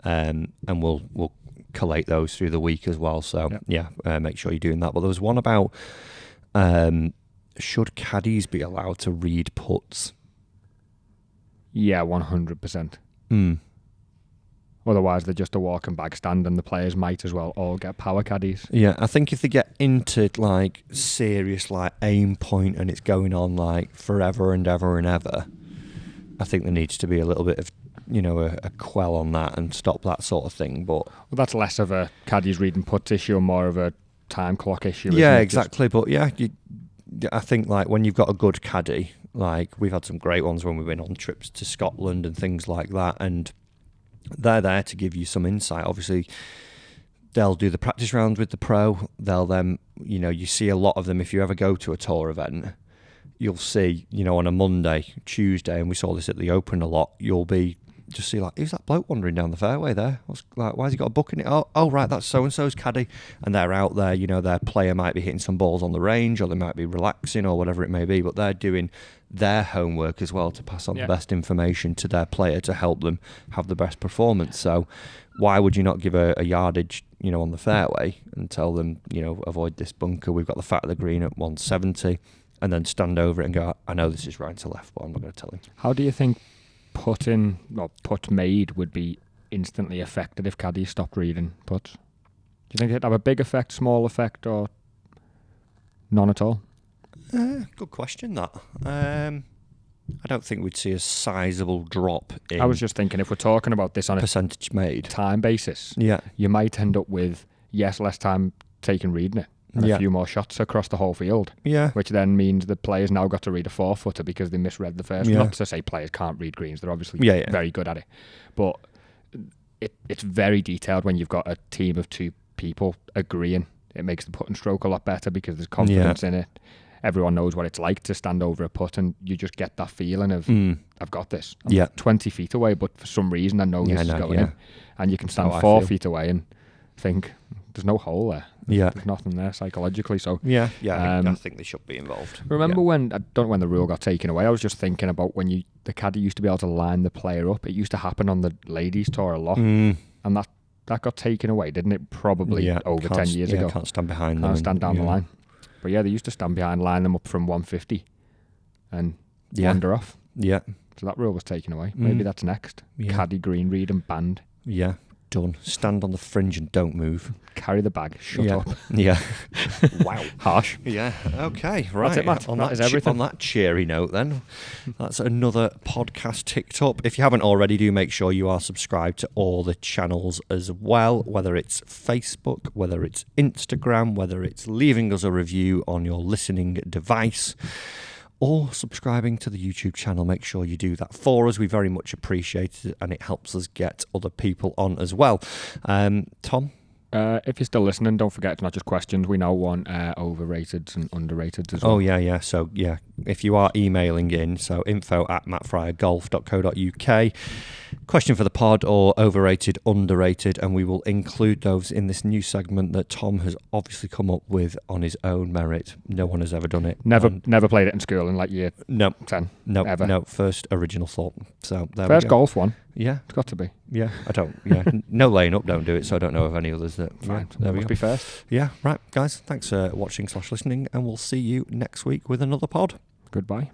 [SPEAKER 1] and we'll collate those through the week as well. So make sure you're doing that. But there was one about should caddies be allowed to read putts?
[SPEAKER 2] Yeah, 100%. Otherwise, they're just a walking bag stand, and the players might as well all get power caddies.
[SPEAKER 1] Yeah, I think if they get into like serious like aim point and it's going on like forever and ever and ever, I think there needs to be a little bit of a quell on that and stop that sort of thing. But
[SPEAKER 2] that's less of a caddies reading putts issue and more of a time clock issue.
[SPEAKER 1] Yeah, exactly. But yeah, I think like when you've got a good caddy, like we've had some great ones when we've been on trips to Scotland and things like that, and they're there to give you some insight. Obviously, they'll do the practice rounds with the pro. They'll then, you see a lot of them. If you ever go to a tour event, you'll see, on a Monday, Tuesday, and we saw this at the Open a lot, you'll be just see like, who's that bloke wandering down the fairway there? Why has he got a book in it? Oh right, that's so-and-so's caddy. And they're out there, their player might be hitting some balls on the range, or they might be relaxing, or whatever it may be, but they're doing their homework as well to pass on the best information to their player to help them have the best performance. So why would you not give a yardage, on the fairway and tell them, avoid this bunker, we've got the fat of the green at 170, and then stand over it and go, I know this is right to left, but I'm not going to tell him.
[SPEAKER 2] How do you think putt made would be instantly affected if caddies stopped reading putts? Do you think it'd have a big effect, small effect, or none at all?
[SPEAKER 1] Good question, that. I don't think we'd see a sizable drop in...
[SPEAKER 2] I was just thinking, if we're talking about this on a
[SPEAKER 1] percentage made
[SPEAKER 2] time basis, you might end up with, less time taken reading it, and a few more shots across the whole field. Yeah. Which then means the players now got to read a 4-footer because they misread the first. Not to say players can't read greens, they're obviously very good at it. But it's very detailed when you've got a team of two people agreeing. It makes the putt and stroke a lot better because there's confidence in it. Everyone knows what it's like to stand over a putt, and you just get that feeling of, I've got this. I'm 20 feet away, but for some reason I know this is going in. And you can stand 4 feet away and think, there's no hole there. There's nothing there psychologically. So
[SPEAKER 1] I think they should be involved.
[SPEAKER 2] Remember when, I don't know when the rule got taken away, I was just thinking about when the caddy used to be able to line the player up. It used to happen on the ladies tour a lot. And that got taken away, didn't it? Probably over 10 years ago.
[SPEAKER 1] Can't stand behind them.
[SPEAKER 2] Can't stand down the line. But they used to stand behind, line them up from 150 and wander off. Yeah. So that rule was taken away. Maybe that's next. Caddy green read and banned.
[SPEAKER 1] Yeah. Done. Stand on the fringe and don't move.
[SPEAKER 2] Carry the bag. Shut up.
[SPEAKER 1] Yeah.
[SPEAKER 2] Wow. Harsh.
[SPEAKER 1] Yeah. Okay. Right.
[SPEAKER 2] That's it, Matt. That is everything.
[SPEAKER 1] On that cheery note, then, that's another podcast ticked up. If you haven't already, do make sure you are subscribed to all the channels as well, whether it's Facebook, whether it's Instagram, whether it's leaving us a review on your listening device, or subscribing to the YouTube channel. Make sure you do that for us. We very much appreciate it, and it helps us get other people on as well. Tom?
[SPEAKER 2] If you're still listening, don't forget, it's not just questions. We now want overrated and underrated as well.
[SPEAKER 1] Oh, yeah. So, if you are emailing in, so info@mattfryergolf.co.uk, question for the pod or overrated, underrated, and we will include those in this new segment that Tom has obviously come up with on his own merit. No one has ever done it.
[SPEAKER 2] Never played it in school in year 10.
[SPEAKER 1] No,
[SPEAKER 2] ever.
[SPEAKER 1] No, first original thought. So there
[SPEAKER 2] first
[SPEAKER 1] we go.
[SPEAKER 2] golf one.
[SPEAKER 1] Yeah.
[SPEAKER 2] It's got to be.
[SPEAKER 1] Yeah, I don't. Yeah, no laying up, don't do it, so I don't know of any others that...
[SPEAKER 2] Fine.
[SPEAKER 1] There we
[SPEAKER 2] must
[SPEAKER 1] go.
[SPEAKER 2] Be first.
[SPEAKER 1] Yeah, right, guys, thanks for watching / listening, and we'll see you next week with another pod.
[SPEAKER 2] Goodbye.